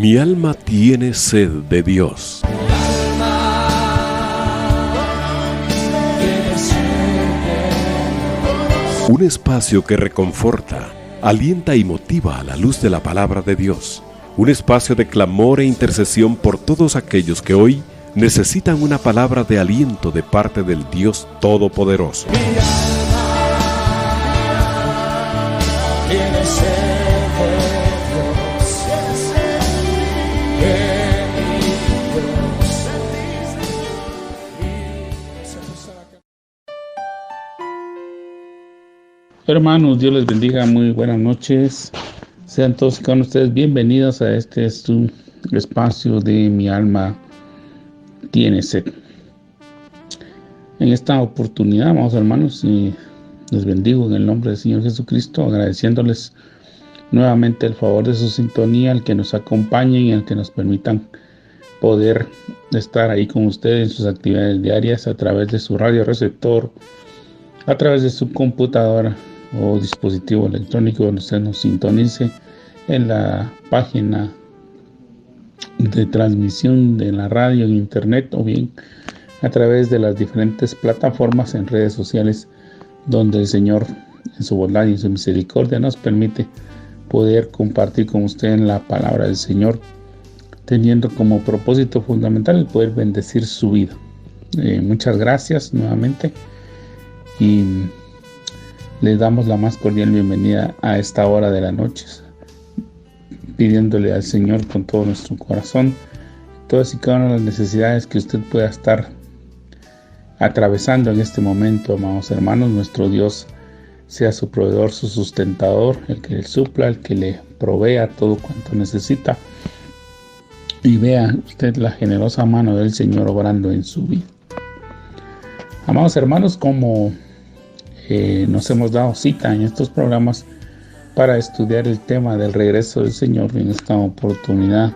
Mi alma tiene sed de Dios. Un espacio que reconforta, alienta y motiva a la luz de la palabra de Dios. Un espacio de clamor e intercesión por todos aquellos que hoy necesitan una palabra de aliento de parte del Dios Todopoderoso. Hermanos, Dios les bendiga, muy buenas noches. Sean todos y cada uno de ustedes bienvenidos a este su espacio de Mi alma tiene sed. En esta oportunidad, amados hermanos, y les bendigo en el nombre del Señor Jesucristo, agradeciéndoles nuevamente el favor de su sintonía, el que nos acompañen y el que nos permitan poder estar ahí con ustedes en sus actividades diarias a través de su radio receptor, a través de su computadora o dispositivo electrónico donde usted nos sintonice, en la página de transmisión de la radio en internet, o bien a través de las diferentes plataformas en redes sociales donde el Señor en su bondad y en su misericordia nos permite poder compartir con usted en la palabra del Señor, teniendo como propósito fundamental el poder bendecir su vida. Muchas gracias nuevamente y les damos la más cordial bienvenida a esta hora de la noche, pidiéndole al Señor con todo nuestro corazón todas y cada una de las necesidades que usted pueda estar atravesando en este momento, amados hermanos. Nuestro Dios sea su proveedor, su sustentador, el que le supla, el que le provea todo cuanto necesita, y vea usted la generosa mano del Señor obrando en su vida. Amados hermanos, como nos hemos dado cita en estos programas para estudiar el tema del regreso del Señor, en esta oportunidad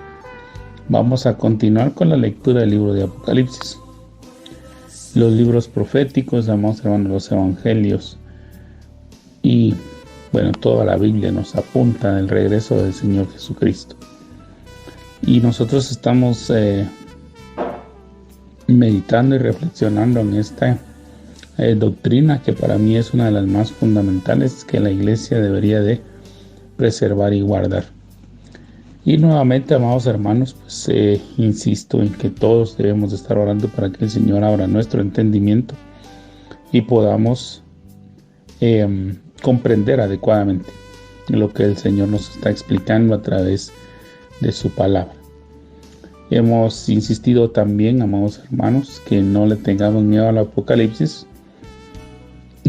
vamos a continuar con la lectura del libro de Apocalipsis. Los libros proféticos, amados hermanos, los evangelios y toda la Biblia nos apunta al regreso del Señor Jesucristo. Y nosotros estamos meditando y reflexionando en esta doctrina que para mí es una de las más fundamentales que la iglesia debería de preservar y guardar. Y nuevamente, amados hermanos, insisto en que todos debemos de estar orando para que el Señor abra nuestro entendimiento y podamos comprender adecuadamente lo que el Señor nos está explicando a través de su palabra. Hemos insistido también, amados hermanos, que no le tengamos miedo al Apocalipsis,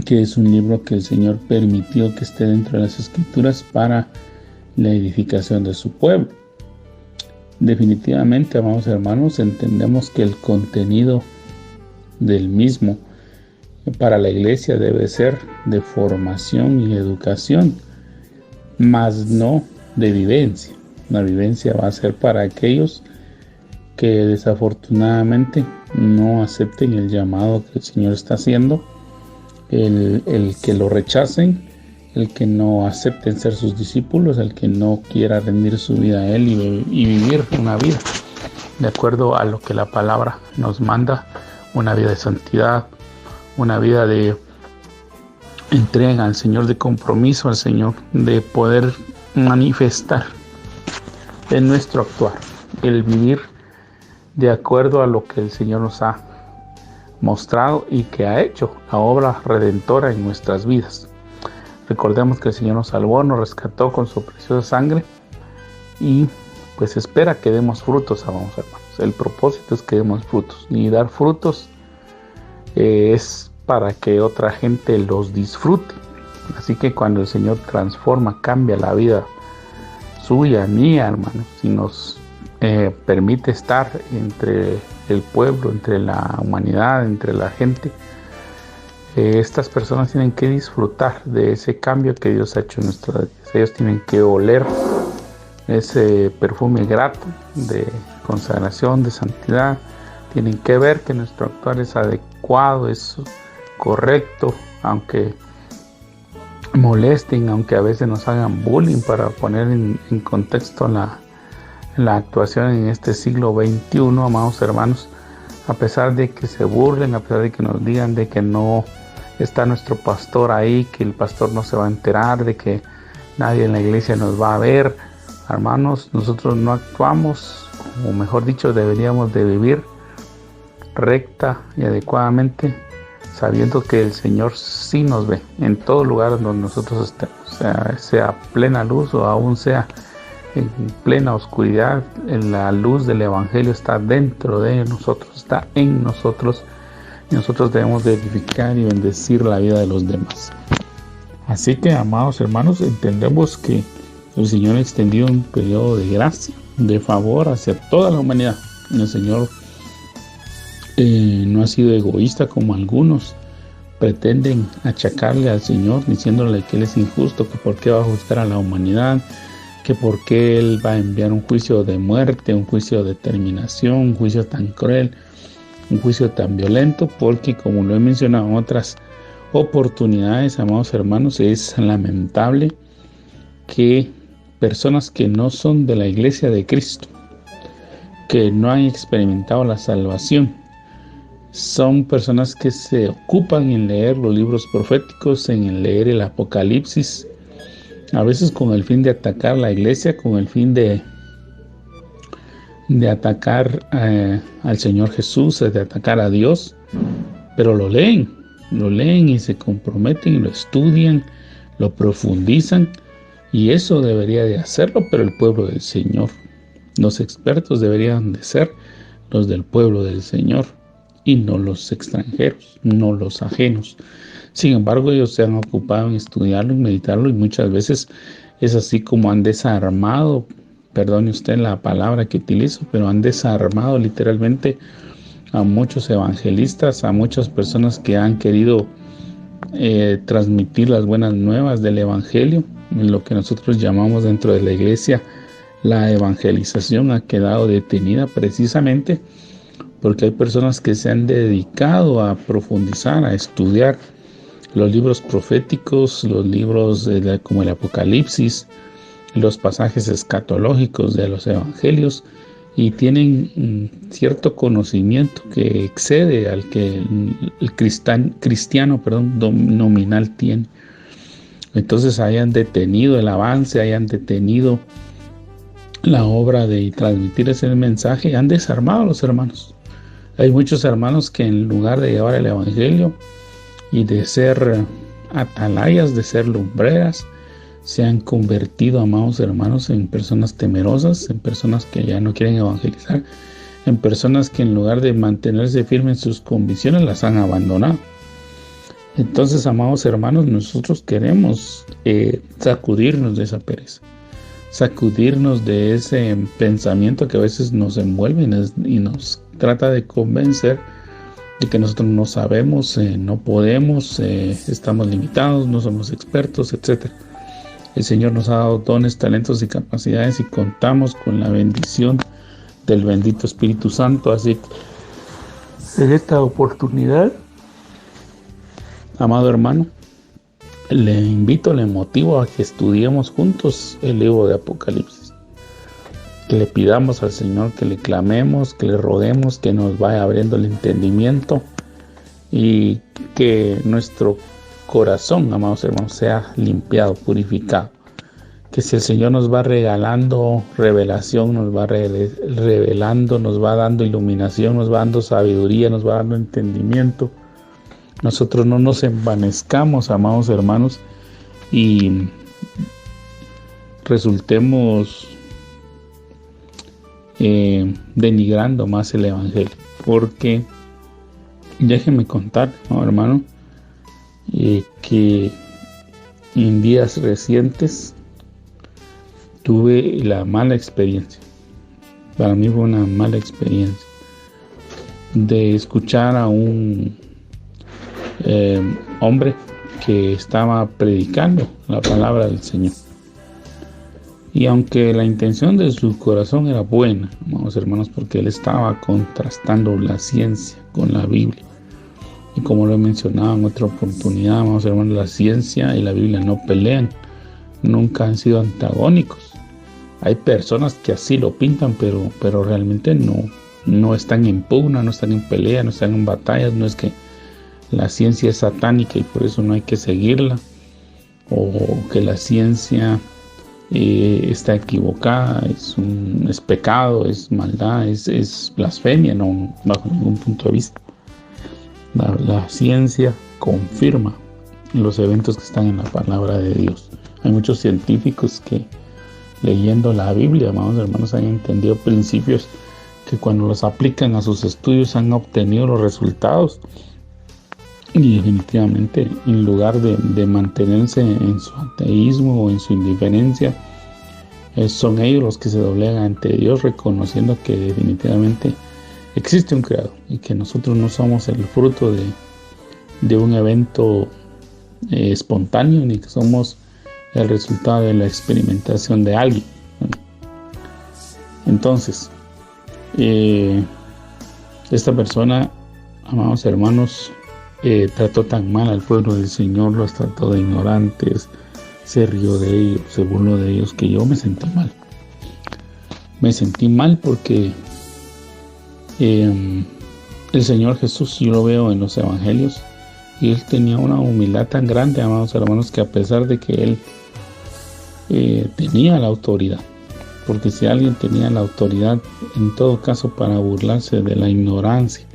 que es un libro que el Señor permitió que esté dentro de las Escrituras para la edificación de su pueblo. Definitivamente, amados hermanos, entendemos que el contenido del mismo para la iglesia debe ser de formación y educación, mas no de vivencia. La vivencia va a ser para aquellos que desafortunadamente no acepten el llamado que el Señor está haciendo, el que lo rechacen, el que no acepten ser sus discípulos, el que no quiera rendir su vida a Él y vivir una vida de acuerdo a lo que la palabra nos manda, una vida de santidad, una vida de entrega al Señor, de compromiso al Señor, de poder manifestar en nuestro actuar, el vivir de acuerdo a lo que el Señor nos ha mostrado y que ha hecho la obra redentora en nuestras vidas. Recordemos que el Señor nos salvó, nos rescató con su preciosa sangre y espera que demos frutos, amados hermanos. El propósito es que demos frutos, y dar frutos es para que otra gente los disfrute. Así que cuando el Señor transforma, cambia la vida suya, mía, hermanos, y nos permite estar entre el pueblo, entre la humanidad, entre la gente, estas personas tienen que disfrutar de ese cambio que Dios ha hecho en nuestras vidas. Ellos tienen que oler ese perfume grato de consagración, de santidad. Tienen que ver que nuestro actuar es adecuado, es correcto, aunque molesten, aunque a veces nos hagan bullying, para poner en contexto la actuación en este siglo XXI, amados hermanos, a pesar de que se burlen, a pesar de que nos digan de que no está nuestro pastor ahí, que el pastor no se va a enterar, de que nadie en la iglesia nos va a ver. Hermanos, nosotros no actuamos, o mejor dicho, deberíamos de vivir recta y adecuadamente, sabiendo que el Señor sí nos ve en todo lugar donde nosotros estemos, sea plena luz o aún sea en plena oscuridad. La luz del Evangelio está dentro de nosotros, está en nosotros, y nosotros debemos de edificar y bendecir la vida de los demás. Así que, amados hermanos, entendemos que el Señor ha extendido un periodo de gracia, de favor hacia toda la humanidad. El Señor no ha sido egoísta como algunos pretenden achacarle al Señor, diciéndole que Él es injusto, que por qué va a juzgar a la humanidad, que por qué Él va a enviar un juicio de muerte, un juicio de terminación, un juicio tan cruel, un juicio tan violento, porque como lo he mencionado en otras oportunidades, amados hermanos, es lamentable que personas que no son de la iglesia de Cristo, que no han experimentado la salvación, son personas que se ocupan en leer los libros proféticos, en leer el Apocalipsis, a veces con el fin de atacar la iglesia, con el fin de atacar al Señor Jesús, de atacar a Dios, pero lo leen y se comprometen y lo estudian, lo profundizan, y eso debería de hacerlo, pero el pueblo del Señor. Los expertos deberían de ser los del pueblo del Señor y no los extranjeros, no los ajenos. Sin embargo, ellos se han ocupado en estudiarlo, en meditarlo, y muchas veces es así como han desarmado, perdone usted la palabra que utilizo, pero han desarmado literalmente a muchos evangelistas, a muchas personas que han querido transmitir las buenas nuevas del Evangelio. En lo que nosotros llamamos dentro de la iglesia la evangelización ha quedado detenida precisamente porque hay personas que se han dedicado a profundizar, a estudiar los libros proféticos, los libros como el Apocalipsis, los pasajes escatológicos de los evangelios, y tienen cierto conocimiento que excede al que el cristiano nominal tiene. Entonces hayan detenido el avance, hayan detenido la obra de transmitir ese mensaje, han desarmado a los hermanos. Hay muchos hermanos que en lugar de llevar el evangelio y de ser atalayas, de ser lumbreras, se han convertido, amados hermanos, en personas temerosas, en personas que ya no quieren evangelizar, en personas que en lugar de mantenerse firmes en sus convicciones las han abandonado. Entonces, amados hermanos, nosotros queremos sacudirnos de esa pereza, sacudirnos de ese pensamiento que a veces nos envuelve y nos trata de convencer de que nosotros no sabemos, no podemos, estamos limitados, no somos expertos, etc. El Señor nos ha dado dones, talentos y capacidades, y contamos con la bendición del bendito Espíritu Santo. Así que en esta oportunidad, amado hermano, le invito, le motivo a que estudiemos juntos el libro de Apocalipsis, que le pidamos al Señor, que le clamemos, que le roguemos, que nos vaya abriendo el entendimiento, y que nuestro corazón, amados hermanos, sea limpiado, purificado. Que si el Señor nos va regalando revelación, nos va revelando, nos va dando iluminación, nos va dando sabiduría, nos va dando entendimiento, nosotros no nos envanezcamos, amados hermanos, y resultemos denigrando más el evangelio. Porque déjenme contar, hermano, que en días recientes tuve la mala experiencia, para mí fue una mala experiencia, de escuchar a un hombre que estaba predicando la palabra del Señor. Y aunque la intención de su corazón era buena, amados hermanos, porque él estaba contrastando la ciencia con la Biblia. Y como lo he mencionado en otra oportunidad, amados hermanos, la ciencia y la Biblia no pelean, nunca han sido antagónicos. Hay personas que así lo pintan, pero realmente no están en pugna, no están en pelea, no están en batallas. No es que la ciencia es satánica y por eso no hay que seguirla, o que la ciencia está equivocada, es pecado, es maldad, es blasfemia, no, bajo ningún punto de vista. La ciencia confirma los eventos que están en la palabra de Dios. Hay muchos científicos que, leyendo la Biblia, amados hermanos, han entendido principios que cuando los aplican a sus estudios han obtenido los resultados. Y definitivamente, en lugar de mantenerse en su ateísmo o en su indiferencia, son ellos los que se doblegan ante Dios, reconociendo que definitivamente existe un creador y que nosotros no somos el fruto de un evento espontáneo, ni que somos el resultado de la experimentación de alguien. Entonces, esta persona, amados hermanos, trató tan mal al pueblo del Señor, los trató de ignorantes, se rió de ellos, se burló de ellos, que yo me sentí mal. Me sentí mal porque el Señor Jesús, yo lo veo en los evangelios, y Él tenía una humildad tan grande, amados hermanos, que a pesar de que Él tenía la autoridad, porque si alguien tenía la autoridad, en todo caso, para burlarse de la ignorancia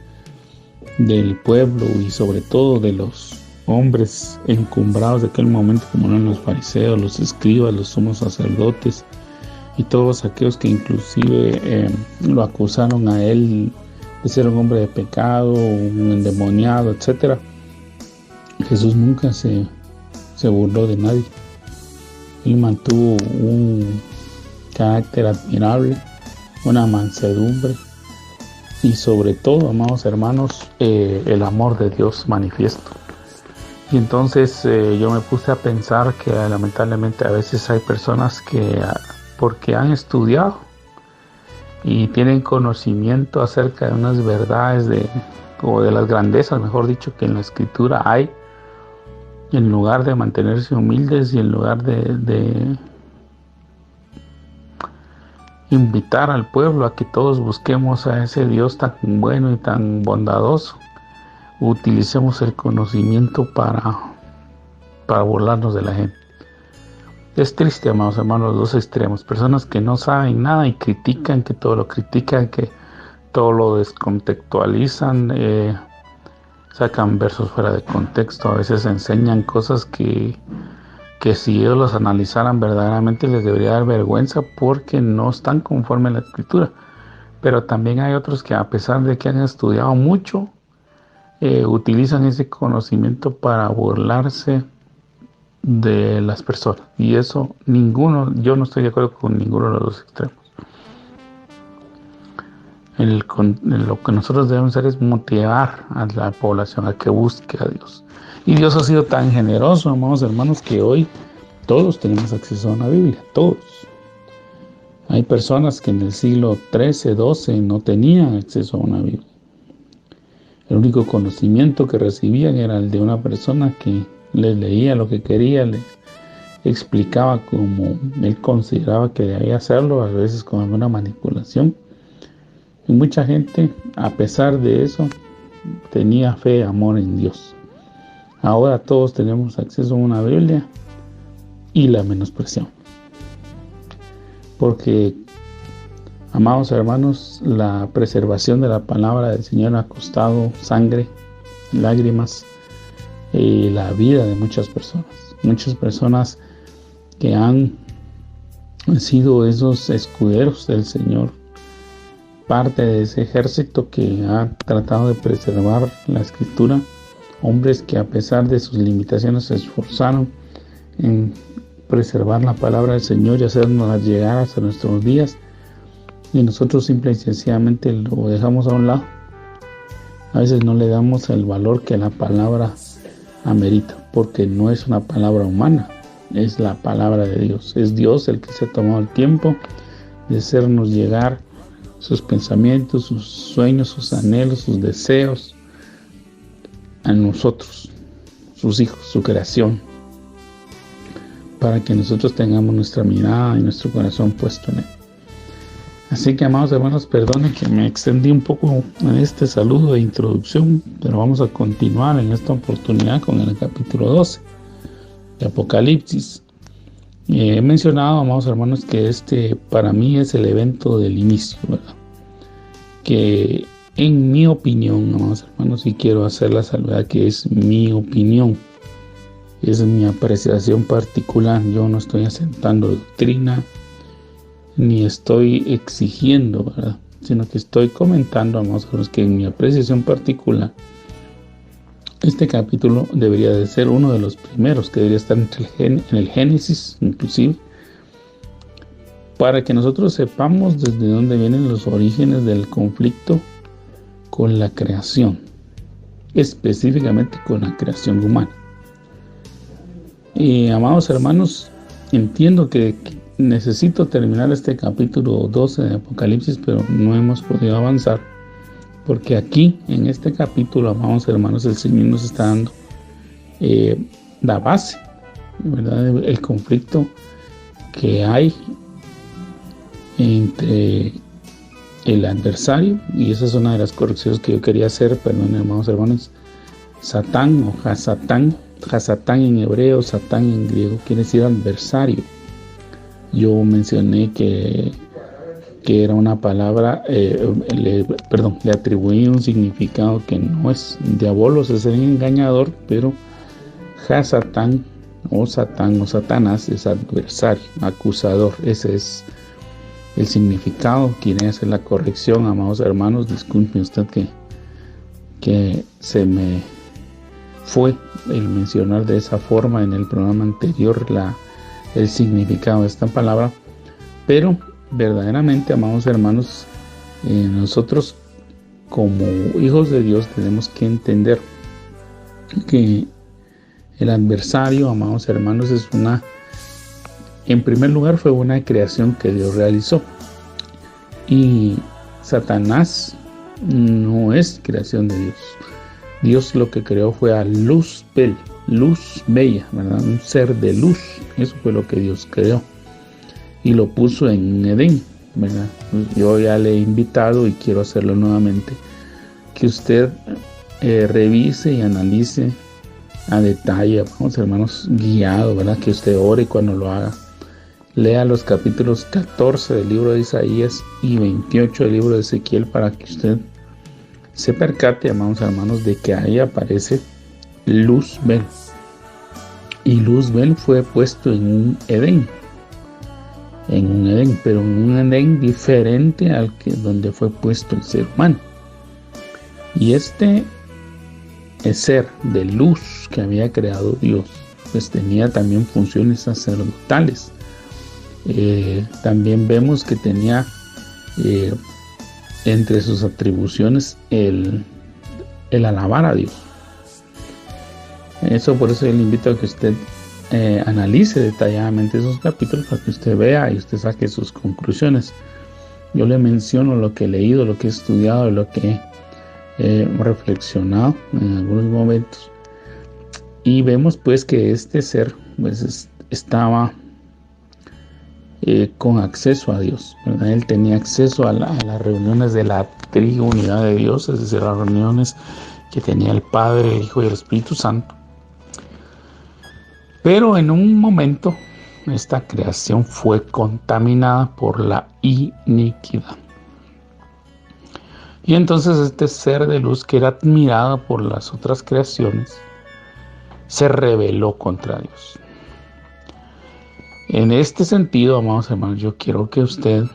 del pueblo y sobre todo de los hombres encumbrados de aquel momento, como eran los fariseos, los escribas, los sumos sacerdotes y todos aquellos que inclusive lo acusaron a él de ser un hombre de pecado, un endemoniado, etc. Jesús nunca se burló de nadie. Él mantuvo un carácter admirable, una mansedumbre y sobre todo, amados hermanos, el amor de Dios manifiesto. Y entonces yo me puse a pensar que lamentablemente a veces hay personas que porque han estudiado y tienen conocimiento acerca de unas verdades o de las grandezas, mejor dicho, que en la Escritura hay, en lugar de mantenerse humildes y en lugar de invitar al pueblo a que todos busquemos a ese Dios tan bueno y tan bondadoso, utilicemos el conocimiento para burlarnos de la gente. Es triste, amados hermanos, los dos extremos. Personas que no saben nada y critican, que todo lo critican, que todo lo descontextualizan, sacan versos fuera de contexto, a veces enseñan cosas que si ellos los analizaran verdaderamente les debería dar vergüenza porque no están conforme a la Escritura. Pero también hay otros que, a pesar de que han estudiado mucho, utilizan ese conocimiento para burlarse de las personas, y eso yo no estoy de acuerdo con ninguno de los dos extremos. Lo que nosotros debemos hacer es motivar a la población a que busque a Dios, y Dios ha sido tan generoso, amados hermanos, que hoy todos tenemos acceso a una Biblia, todos. Hay personas que en el siglo XIII, XII no tenían acceso a una Biblia. El único conocimiento que recibían era el de una persona que les leía lo que quería, les explicaba como él consideraba que debía hacerlo, a veces con alguna manipulación. Y mucha gente, a pesar de eso, tenía fe y amor en Dios. Ahora todos tenemos acceso a una Biblia y la menospreciamos. Porque, amados hermanos, la preservación de la palabra del Señor ha costado sangre, lágrimas, y la vida de muchas personas que han sido esos escuderos del Señor, parte de ese ejército que ha tratado de preservar la Escritura, hombres que a pesar de sus limitaciones se esforzaron en preservar la palabra del Señor y hacernos llegar hasta nuestros días, y nosotros simple y sencillamente lo dejamos a un lado. A veces no le damos el valor que la palabra amerita, porque no es una palabra humana, es la palabra de Dios. Es Dios el que se ha tomado el tiempo de hacernos llegar sus pensamientos, sus sueños, sus anhelos, sus deseos a nosotros, sus hijos, su creación, para que nosotros tengamos nuestra mirada y nuestro corazón puesto en Él. Así que, amados hermanos, perdonen que me extendí un poco en este saludo de introducción, pero vamos a continuar en esta oportunidad con el capítulo 12 de Apocalipsis. He mencionado, amados hermanos, que este para mí es el evento del inicio, ¿verdad? Que en mi opinión, amados hermanos, y quiero hacer la salvedad que es mi opinión, es mi apreciación particular. Yo no estoy asentando doctrina, ni estoy exigiendo, ¿verdad? Sino que estoy comentando, amados hermanos, que en mi apreciación particular, este capítulo debería de ser uno de los primeros que debería estar en el Génesis, inclusive, para que nosotros sepamos desde dónde vienen los orígenes del conflicto con la creación, específicamente con la creación humana. Y, amados hermanos, entiendo que necesito terminar este capítulo 12 de Apocalipsis, pero no hemos podido avanzar, porque aquí, en este capítulo, amados hermanos, el Señor nos está dando la base, ¿verdad?, el conflicto que hay entre el adversario, y esa es una de las correcciones que yo quería hacer, perdón, hermanos, Satán o Hasatán en hebreo, Satán en griego, quiere decir adversario. Yo mencioné que era una palabra, le atribuí un significado que no es diabolos, es el engañador, pero Hasatán o Satán o Satanás es adversario, acusador. Ese es el significado. Quería hacer la corrección, amados hermanos. Disculpe usted que se me fue el mencionar de esa forma en el programa anterior el significado de esta palabra, pero verdaderamente, amados hermanos, nosotros como hijos de Dios tenemos que entender que el adversario, amados hermanos, en primer lugar fue una creación que Dios realizó, y Satanás no es creación de Dios. Dios lo que creó fue a luz bella, ¿verdad? Un ser de luz. Eso fue lo que Dios creó y lo puso en Edén, ¿verdad? Yo ya le he invitado y quiero hacerlo nuevamente, que usted revise y analice a detalle, vamos hermanos, guiado, ¿verdad? Que usted ore cuando lo haga. Lea los capítulos 14 del libro de Isaías y 28 del libro de Ezequiel para que usted se percate, amados hermanos, de que ahí aparece Luzbel. Y Luzbel fue puesto en un Edén, pero en un Edén diferente al que donde fue puesto el ser humano. Y este ser de luz que había creado Dios, pues tenía también funciones sacerdotales. También vemos que tenía entre sus atribuciones el alabar a Dios. Por eso yo le invito a que usted analice detalladamente esos capítulos para que usted vea y usted saque sus conclusiones. Yo le menciono lo que he leído, lo que he estudiado, lo que he reflexionado en algunos momentos, y vemos pues que este ser pues estaba con acceso a Dios, ¿verdad? Él tenía acceso a las reuniones de la triunidad de Dios, es decir, las reuniones que tenía el Padre, el Hijo y el Espíritu Santo. Pero en un momento esta creación fue contaminada por la iniquidad. Y entonces este ser de luz, que era admirado por las otras creaciones, se rebeló contra Dios. En este sentido, amados hermanos, yo quiero que usted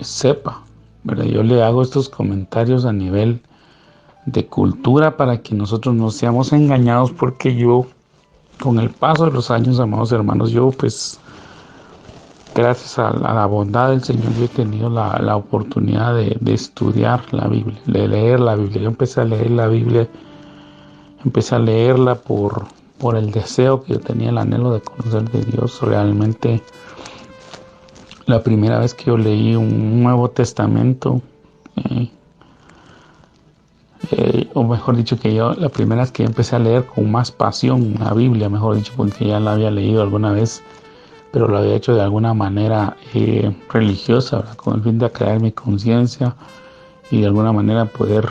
sepa, ¿verdad? Yo le hago estos comentarios a nivel de cultura para que nosotros no seamos engañados, porque yo, con el paso de los años, amados hermanos, yo pues, gracias a la bondad del Señor, yo he tenido la oportunidad de estudiar la Biblia, de leer la Biblia. Yo empecé a leer la Biblia, empecé a leerla por el deseo que yo tenía, el anhelo de conocer de Dios. Realmente, la primera vez que yo leí un Nuevo Testamento, o mejor dicho, la primera vez que yo empecé a leer con más pasión la Biblia, mejor dicho, porque ya la había leído alguna vez pero lo había hecho de alguna manera religiosa, ¿verdad? Con el fin de aclarar mi conciencia y de alguna manera poder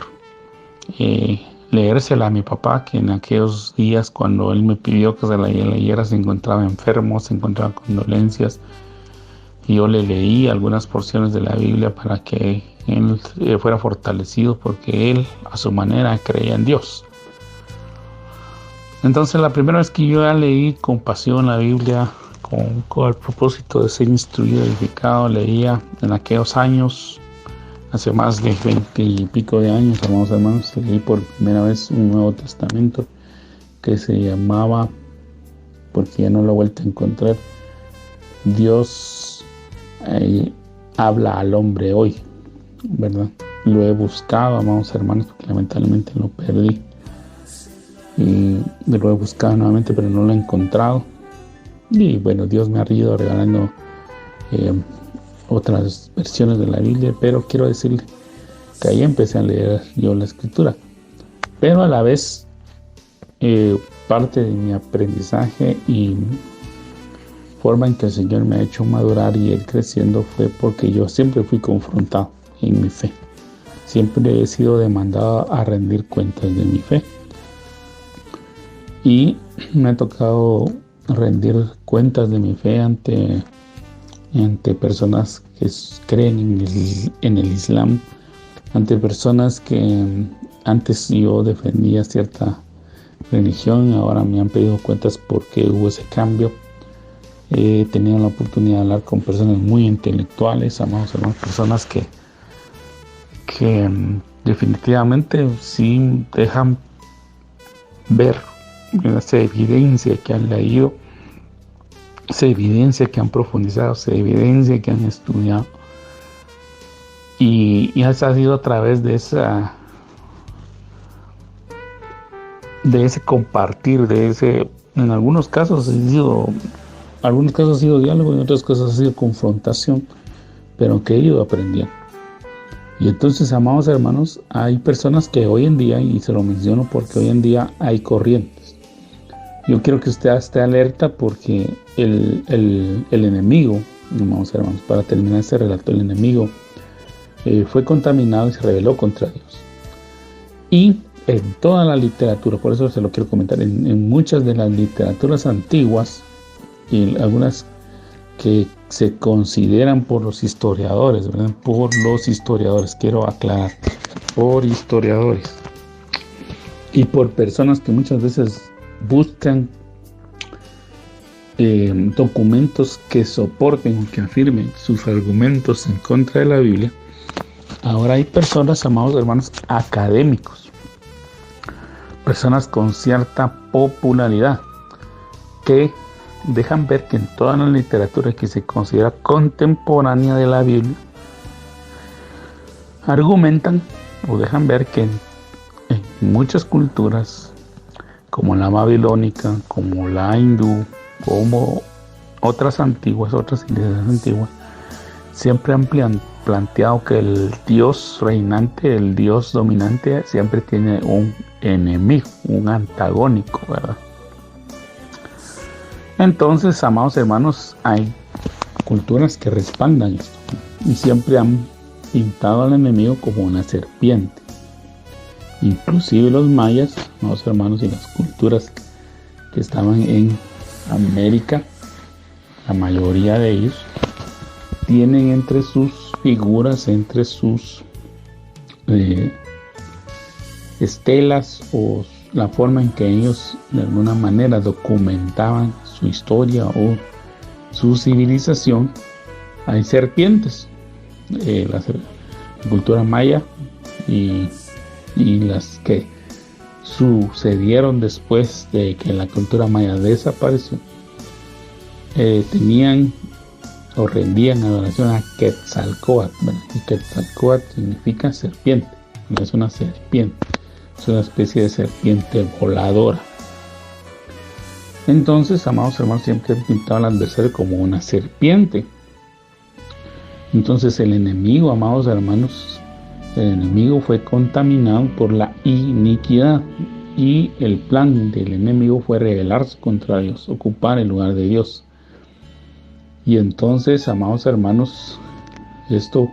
leérsela a mi papá, que en aquellos días cuando él me pidió que se la leyera se encontraba enfermo, se encontraba con dolencias, y yo le leí algunas porciones de la Biblia para que él fuera fortalecido, porque él a su manera creía en Dios. Entonces la primera vez que yo ya leí con pasión la Biblia, con el propósito de ser instruido y edificado, leía en aquellos años, hace más de 20 y pico de años, hermanos, leí por primera vez un Nuevo Testamento que se llamaba, porque ya no lo he vuelto a encontrar, Dios habla al hombre hoy, ¿verdad? Lo he buscado, amados hermanos, porque lamentablemente lo perdí. Y lo he buscado nuevamente, pero no lo he encontrado. Y bueno, Dios me ha ido regalando otras versiones de la Biblia, pero quiero decirle que ahí empecé a leer yo la Escritura. Pero a la vez, parte de mi aprendizaje y forma en que el Señor me ha hecho madurar y ir creciendo fue porque yo siempre fui confrontado en mi fe. Siempre he sido demandado a rendir cuentas de mi fe. Y me ha tocado rendir cuentas de mi fe ante personas que creen en el Islam, ante personas que antes yo defendía cierta religión, ahora me han pedido cuentas porque hubo ese cambio. He tenido la oportunidad de hablar con personas muy intelectuales, amados hermanos, personas que definitivamente sí dejan ver esa evidencia que han leído, esa evidencia que han profundizado, esa evidencia que han estudiado, y eso ha sido a través de ese compartir, en algunos casos ha sido diálogo, en otros casos ha sido confrontación, pero que he ido aprendiendo. Y entonces, amados hermanos, hay personas que hoy en día, y se lo menciono porque hoy en día hay corrientes. Yo quiero que usted esté alerta porque el enemigo, amados hermanos, para terminar este relato, el enemigo fue contaminado y se rebeló contra Dios. Y en toda la literatura, por eso se lo quiero comentar, en muchas de las literaturas antiguas, y algunas que se consideran por los historiadores, ¿verdad? Por los historiadores, quiero aclarar, por historiadores y por personas que muchas veces buscan documentos que soporten o que afirmen sus argumentos en contra de la Biblia. Ahora hay personas, amados hermanos, académicos, personas con cierta popularidad, que dejan ver que en toda la literatura que se considera contemporánea de la Biblia, argumentan o dejan ver que en muchas culturas, como la babilónica, como la hindú, como otras iglesias antiguas, siempre han planteado que el Dios reinante, el Dios dominante, siempre tiene un enemigo, un antagónico, ¿verdad? Entonces, amados hermanos, hay culturas que respaldan esto y siempre han pintado al enemigo como una serpiente. Inclusive los mayas, amados hermanos, y las culturas que estaban en América, la mayoría de ellos tienen entre sus figuras, entre sus estelas o la forma en que ellos de alguna manera documentaban su historia o su civilización, hay serpientes. La cultura maya y las que sucedieron después de que la cultura maya desapareció, tenían o rendían adoración a Quetzalcóatl. Y Quetzalcóatl significa serpiente, no es una serpiente, es una especie de serpiente voladora. Entonces, amados hermanos, siempre han pintado al adversario como una serpiente. Entonces el enemigo, amados hermanos, el enemigo fue contaminado por la iniquidad, y el plan del enemigo fue rebelarse contra Dios, ocupar el lugar de Dios. Y entonces, amados hermanos, esto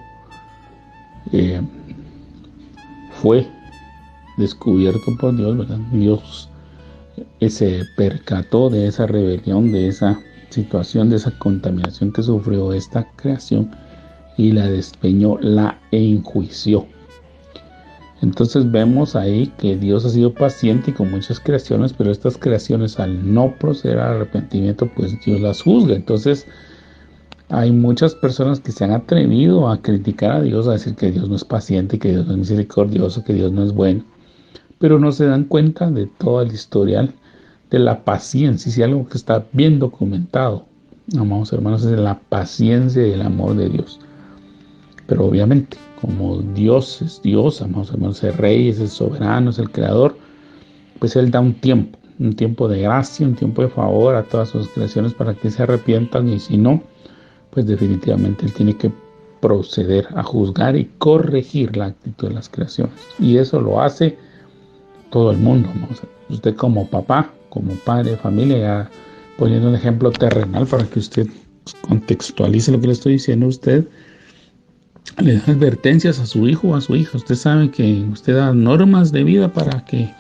fue descubierto por Dios, ¿verdad? Dios se percató de esa rebelión, de esa situación, de esa contaminación que sufrió esta creación y la despeñó, la enjuició. Entonces vemos ahí que Dios ha sido paciente con muchas creaciones, pero estas creaciones, al no proceder al arrepentimiento, pues Dios las juzga. Entonces hay muchas personas que se han atrevido a criticar a Dios, a decir que Dios no es paciente, que Dios no es misericordioso, que Dios no es bueno, pero no se dan cuenta de todo el historial de la paciencia. Si algo que está bien documentado, amados hermanos, es la paciencia y el amor de Dios. Pero obviamente, como Dios es Dios, amados hermanos, es Rey, es el soberano, es el creador, pues Él da un tiempo de gracia, un tiempo de favor a todas sus creaciones para que se arrepientan, y si no, pues definitivamente Él tiene que proceder a juzgar y corregir la actitud de las creaciones. Y eso lo hace todo el mundo, ¿no? O sea, usted como papá, como padre de familia, ya poniendo un ejemplo terrenal para que usted contextualice lo que le estoy diciendo a usted, le da advertencias a su hijo o a su hija. Usted sabe que usted da normas de vida para que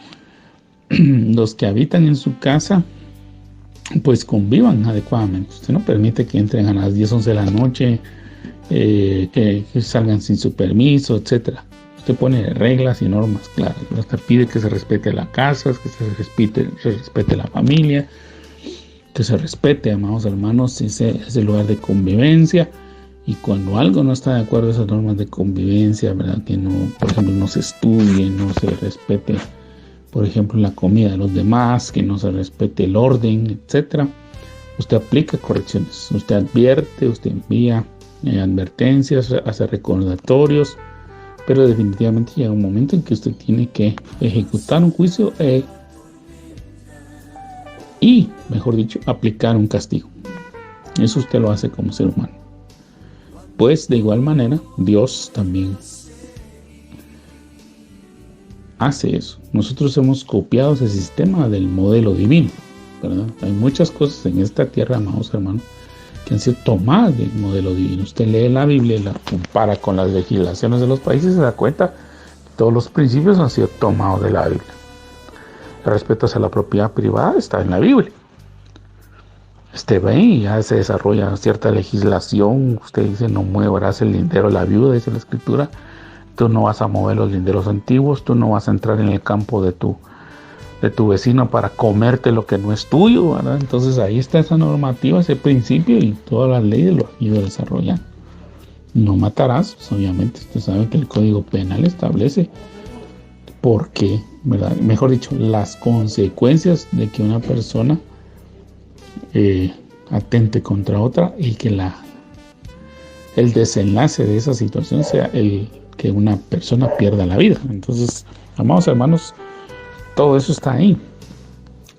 los que habitan en su casa pues convivan adecuadamente. Usted no permite que entren a las 10, 11 de la noche, que salgan sin su permiso, etcétera. Usted pone reglas y normas claras. Usted pide que se respete la casa, que se respete la familia, que se respete, amados hermanos, ese lugar de convivencia. Y cuando algo no está de acuerdo a esas normas de convivencia, ¿verdad? Que no, por ejemplo, no se estudie, no se respete, por ejemplo, la comida de los demás, que no se respete el orden, etcétera. Usted aplica correcciones, usted advierte, usted envía advertencias, hace recordatorios, pero definitivamente llega un momento en que usted tiene que ejecutar un juicio y, mejor dicho, aplicar un castigo. Eso usted lo hace como ser humano. Pues de igual manera, Dios también hace eso. Nosotros hemos copiado ese sistema del modelo divino, ¿verdad? Hay muchas cosas en esta tierra, amados hermanos, que han sido tomadas del modelo divino. Usted lee la Biblia y la compara con las legislaciones de los países y se da cuenta que todos los principios han sido tomados de la Biblia. El respeto hacia la propiedad privada está en la Biblia. Usted ve y ya se desarrolla cierta legislación. Usted dice: no muevarás el lindero de la viuda, dice la Escritura. Tú no vas a mover los linderos antiguos. Tú no vas a entrar en el campo de tu vecino para comerte lo que no es tuyo, ¿verdad? Entonces ahí está esa normativa, ese principio, y todas las leyes lo han ido desarrollando. No matarás, pues obviamente usted sabe que el Código Penal establece por qué, ¿verdad? Mejor dicho, las consecuencias de que una persona atente contra otra, y que el desenlace de esa situación sea el que una persona pierda la vida. Entonces, amados hermanos, todo eso está ahí.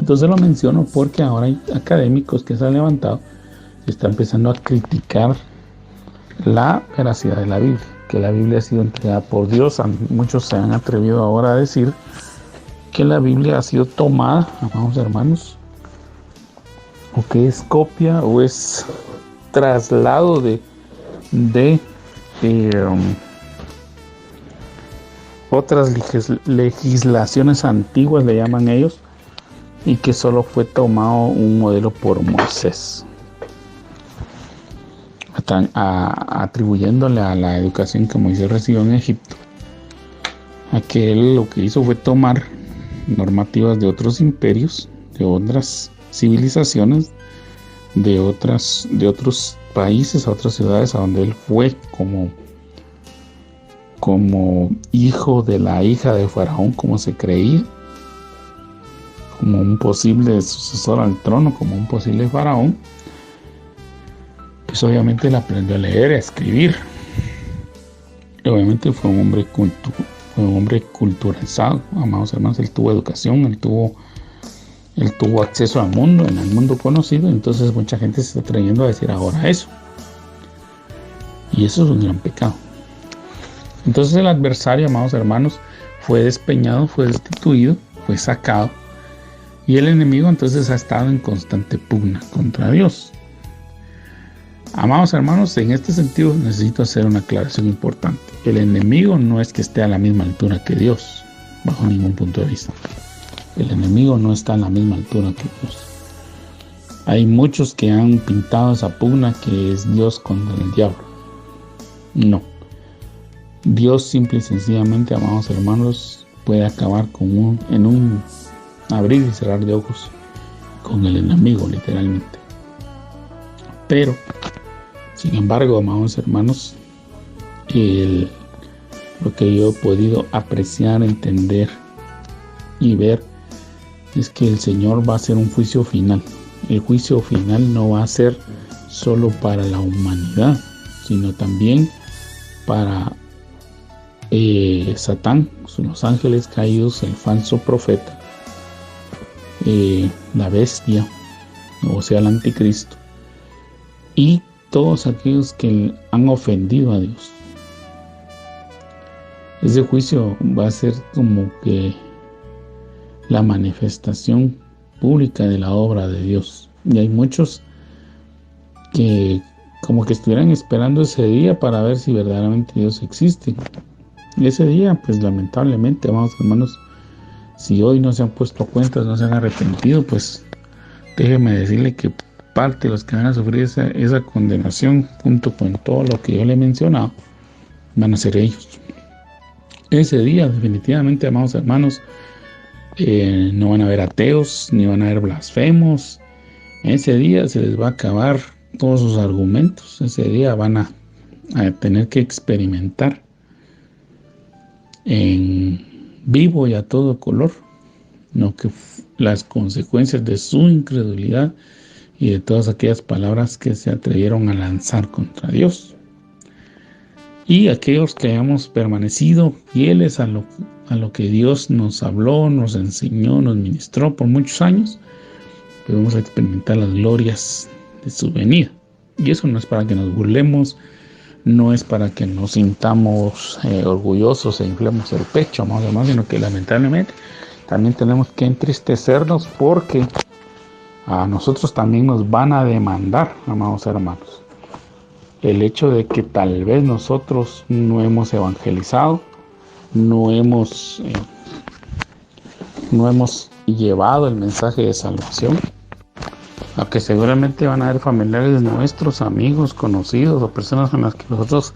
Entonces lo menciono porque ahora hay académicos que se han levantado y están empezando a criticar la veracidad de la Biblia, que la Biblia ha sido entregada por Dios. Muchos se han atrevido ahora a decir que la Biblia ha sido tomada, amados hermanos, o que es copia o es traslado de otras legislaciones antiguas, le llaman ellos, y que solo fue tomado un modelo por Moisés, atribuyéndole a la educación que Moisés recibió en Egipto, a que él lo que hizo fue tomar normativas de otros imperios, de otras civilizaciones, de otros países, a otras ciudades a donde él fue como hijo de la hija de Faraón, como se creía, como un posible sucesor al trono, como un posible faraón. Pues obviamente él aprendió a leer, a escribir. Y obviamente fue un hombre culturizado, amados hermanos. Él tuvo educación, él tuvo acceso al mundo, en el mundo conocido. Entonces mucha gente se está atreviendo a decir ahora eso, y eso es un gran pecado. Entonces el adversario, amados hermanos, fue despeñado, fue destituido, fue sacado, y el enemigo entonces ha estado en constante pugna contra Dios. Amados hermanos, en este sentido necesito hacer una aclaración importante. El enemigo no es que esté a la misma altura que Dios, bajo ningún punto de vista. El enemigo no está a la misma altura que Dios. Hay muchos que han pintado esa pugna que es Dios contra el diablo. No. Dios simple y sencillamente, amados hermanos, puede acabar en un abrir y cerrar de ojos con el enemigo, literalmente. Pero, sin embargo, amados hermanos, lo que yo he podido apreciar, entender y ver es que el Señor va a hacer un juicio final. El juicio final no va a ser solo para la humanidad, sino también para Satán, los ángeles caídos, el falso profeta, la bestia, o sea, el anticristo, y todos aquellos que han ofendido a Dios. Ese juicio va a ser como que la manifestación pública de la obra de Dios. Y hay muchos que como que estuvieran esperando ese día para ver si verdaderamente Dios existe. Y ese día, pues lamentablemente, amados hermanos, si hoy no se han puesto a cuentas, no se han arrepentido, pues déjeme decirle que parte de los que van a sufrir esa condenación, junto con todo lo que yo le he mencionado, van a ser ellos. Ese día, definitivamente, amados hermanos, no van a haber ateos, ni van a haber blasfemos. Ese día se les va a acabar todos sus argumentos. Ese día van a tener que experimentar en vivo y a todo color las consecuencias de su incredulidad y de todas aquellas palabras que se atrevieron a lanzar contra Dios. Y aquellos que hayamos permanecido fieles a lo que Dios nos habló, nos enseñó, nos ministró por muchos años, podemos experimentar las glorias de su venida. Y eso no es para que nos burlemos, no es para que nos sintamos orgullosos e inflemos el pecho, amados hermanos, sino que lamentablemente también tenemos que entristecernos porque a nosotros también nos van a demandar, amados hermanos, el hecho de que tal vez nosotros no hemos evangelizado, no hemos llevado el mensaje de salvación, a que seguramente van a haber familiares nuestros, amigos, conocidos o personas con las que nosotros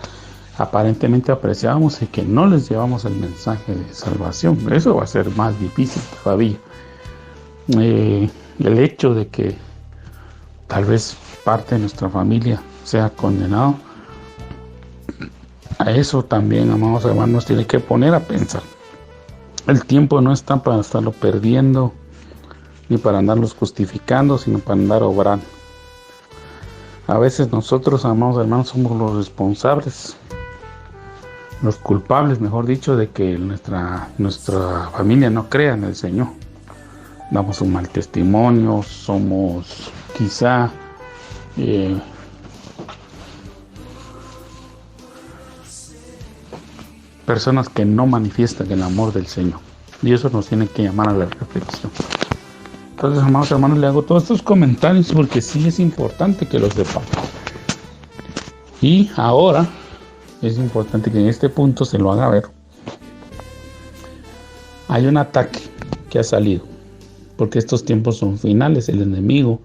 aparentemente apreciamos y que no les llevamos el mensaje de salvación. Eso va a ser más difícil todavía. El hecho de que tal vez parte de nuestra familia sea condenado, a eso también, amados hermanos, nos tiene que poner a pensar. El tiempo no está para estarlo perdiendo ni para andarlos justificando, sino para andar obrando. A veces nosotros, amados hermanos, somos los responsables, los culpables, mejor dicho, de que nuestra familia no crea en el Señor. Damos un mal testimonio, somos quizá personas que no manifiestan el amor del Señor, y eso nos tiene que llamar a la reflexión. Entonces, amados hermanos, le hago todos estos comentarios porque sí es importante que los sepamos. Y ahora es importante que en este punto se lo haga ver. Hay un ataque que ha salido, porque estos tiempos son finales. El enemigo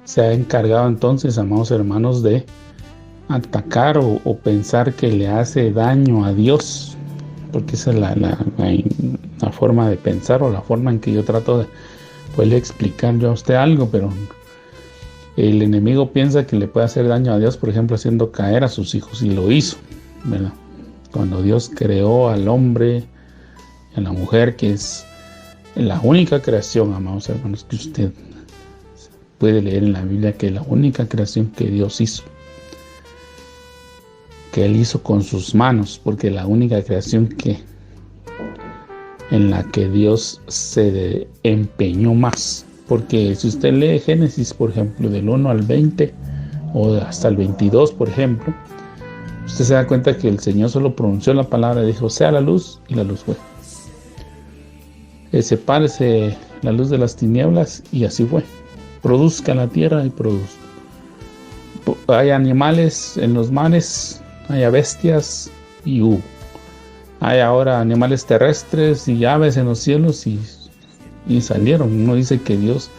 se ha encargado entonces, amados hermanos, de atacar o pensar que le hace daño a Dios, porque esa es la forma de pensar, o la forma en que yo trato de poderle explicar yo a usted algo. Pero el enemigo piensa que le puede hacer daño a Dios, por ejemplo, haciendo caer a sus hijos, y lo hizo, ¿verdad? Cuando Dios creó al hombre y a la mujer, que es la única creación, amados hermanos, que usted puede leer en la Biblia, que es la única creación que Dios hizo, que Él hizo con sus manos, porque es la única creación en la que Dios se empeñó más. Porque si usted lee Génesis, por ejemplo, del 1 al 20 o hasta el 22, por ejemplo, usted se da cuenta que el Señor solo pronunció la palabra y dijo: sea la luz, y la luz fue. Sepárese la luz de las tinieblas, y así fue. Produzca la tierra, y produjo. Hay animales en los mares, hay bestias y hubo. Hay ahora animales terrestres y aves en los cielos y salieron. Uno dice que Dios,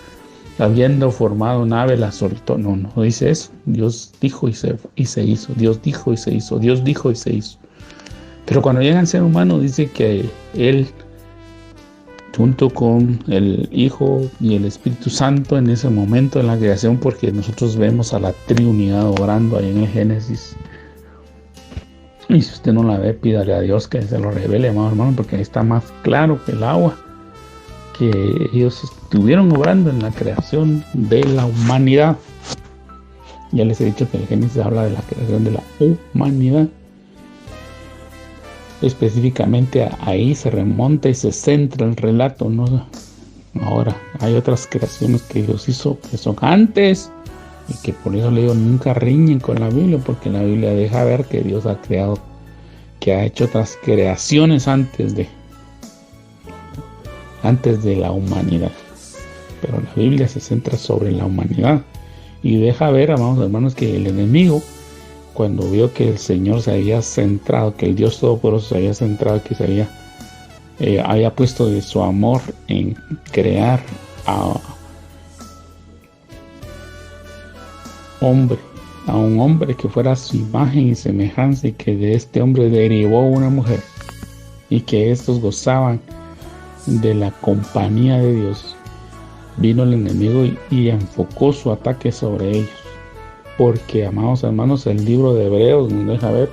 habiendo formado un ave, la soltó. No dice eso. Dios dijo y se hizo. Dios dijo y se hizo. Dios dijo y se hizo. Pero cuando llega al ser humano, dice que Él, junto con el Hijo y el Espíritu Santo, en ese momento de la creación, porque nosotros vemos a la Trinidad obrando ahí en el Génesis. Y si usted no la ve, pídale a Dios que se lo revele, amado hermano, porque ahí está más claro que el agua, que ellos estuvieron obrando en la creación de la humanidad. Ya les he dicho que el Génesis habla de la creación de la humanidad. Específicamente ahí se remonta y se centra el relato, ¿no? Ahora, hay otras creaciones que Dios hizo que son antes, y que por eso le digo, nunca riñen con la Biblia, porque la Biblia deja ver que Dios ha creado, que ha hecho otras creaciones antes de la humanidad. Pero la Biblia se centra sobre la humanidad y deja ver, amados hermanos, que el enemigo, cuando vio que el Señor se había centrado, que el Dios Todopoderoso se había centrado, que se había puesto de su amor en crear a un hombre que fuera a su imagen y semejanza, y que de este hombre derivó una mujer, y que estos gozaban de la compañía de Dios. Vino el enemigo y enfocó su ataque sobre ellos, porque, amados hermanos, el libro de Hebreos nos deja ver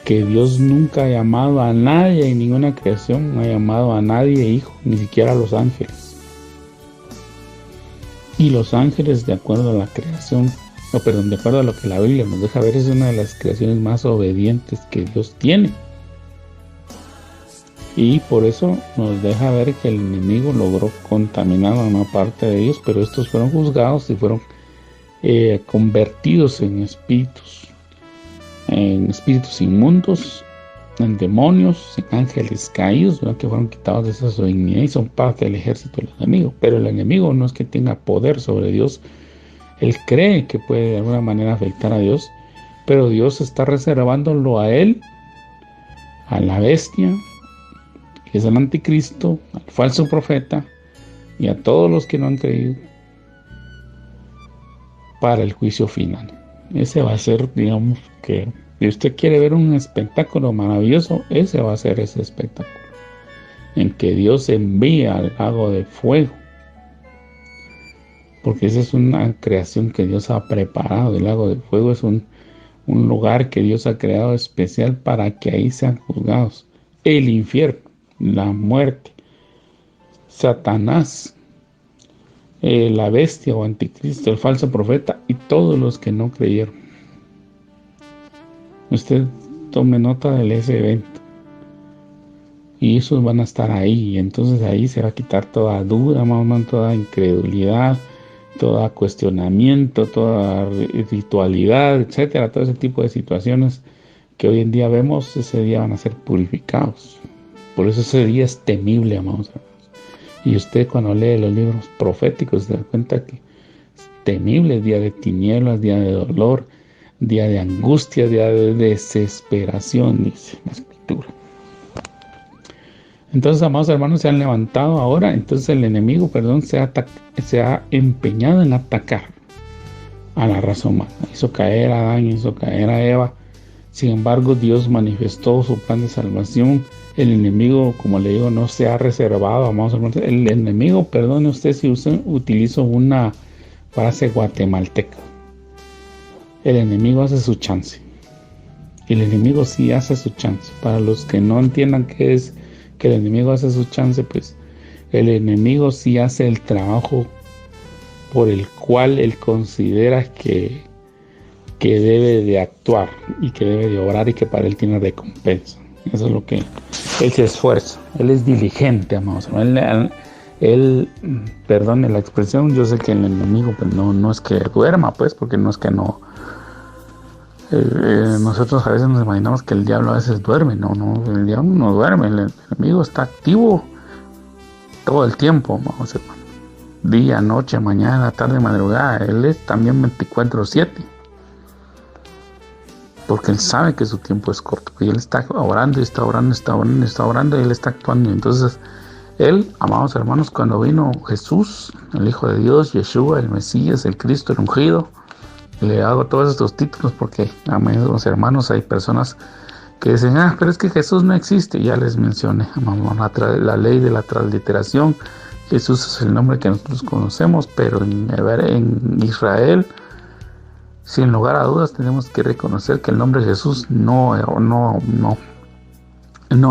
que Dios nunca ha llamado a nadie en ninguna creación, no ha llamado a nadie hijo, ni siquiera a los ángeles. Y los ángeles, de acuerdo a la creación, de acuerdo a lo que la Biblia nos deja ver, es una de las creaciones más obedientes que Dios tiene. Y por eso nos deja ver que el enemigo logró contaminar a una parte de ellos, pero estos fueron juzgados y fueron convertidos en espíritus inmundos, en demonios, en ángeles caídos, ¿verdad? Que fueron quitados de esa dignidad y son parte del ejército del enemigo. Pero el enemigo no es que tenga poder sobre Dios. Él cree que puede de alguna manera afectar a Dios, pero Dios está reservándolo a él, a la bestia, que es el anticristo, al falso profeta y a todos los que no han creído, para el juicio final. Ese va a ser, digamos, que si usted quiere ver un espectáculo maravilloso, ese va a ser ese espectáculo, en que Dios envía al lago de fuego, porque esa es una creación que Dios ha preparado. El lago de fuego es un lugar que Dios ha creado especial para que ahí sean juzgados el infierno, la muerte, Satanás, la bestia o anticristo, el falso profeta y todos los que no creyeron. Usted tome nota de ese evento, y esos van a estar ahí. Entonces ahí se va a quitar toda duda, toda incredulidad, todo cuestionamiento, toda ritualidad, etcétera. Todo ese tipo de situaciones que hoy en día vemos, ese día van a ser purificados. Por eso ese día es temible, amados hermanos. Y usted, cuando lee los libros proféticos, se da cuenta que es temible, día de tinieblas, día de dolor, día de angustia, día de desesperación, dice la Escritura. Entonces, amados hermanos, se han levantado ahora. Entonces el enemigo, se ha empeñado en atacar a la raza humana. Hizo caer a Adán, hizo caer a Eva. Sin embargo, Dios manifestó su plan de salvación. El enemigo, como le digo, no se ha reservado, amados hermanos. El enemigo, perdone usted si utilizo una frase guatemalteca. El enemigo hace su chance. El enemigo sí hace su chance. Para los que no entiendan qué es que el enemigo hace su chance, pues el enemigo sí hace el trabajo por el cual él considera que debe de actuar y que debe de obrar y que para él tiene recompensa. Eso es lo que él se esfuerza. Él es diligente, amados. Él, perdone la expresión, yo sé que el enemigo pues no es que duerma, pues, porque no es que no. Nosotros a veces nos imaginamos que el diablo a veces duerme. No, el diablo no duerme. El enemigo está activo todo el tiempo, vamos a decir, día, noche, mañana, tarde, madrugada. Él es también 24/7. porque Él sabe que su tiempo es corto, y Él está orando, y está orando, está orando, está orando, y Él está actuando. Entonces, Él, amados hermanos, cuando vino Jesús, el Hijo de Dios, Yeshua, el Mesías, el Cristo, el ungido, le hago todos estos títulos porque, amados hermanos, hay personas que dicen, pero es que Jesús no existe. Ya les mencioné, la ley de la transliteración. Jesús es el nombre que nosotros conocemos, pero en Israel, sin lugar a dudas, tenemos que reconocer que el nombre Jesús no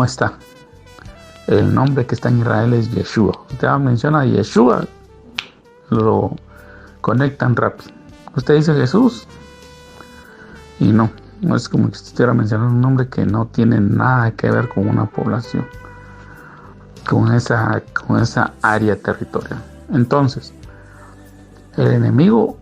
está. El nombre que está en Israel es Yeshua. Usted menciona Yeshua, lo conectan rápido. Usted dice Jesús y no es como que estuviera mencionando un nombre que no tiene nada que ver con una población, con esa área territorial. Entonces, el enemigo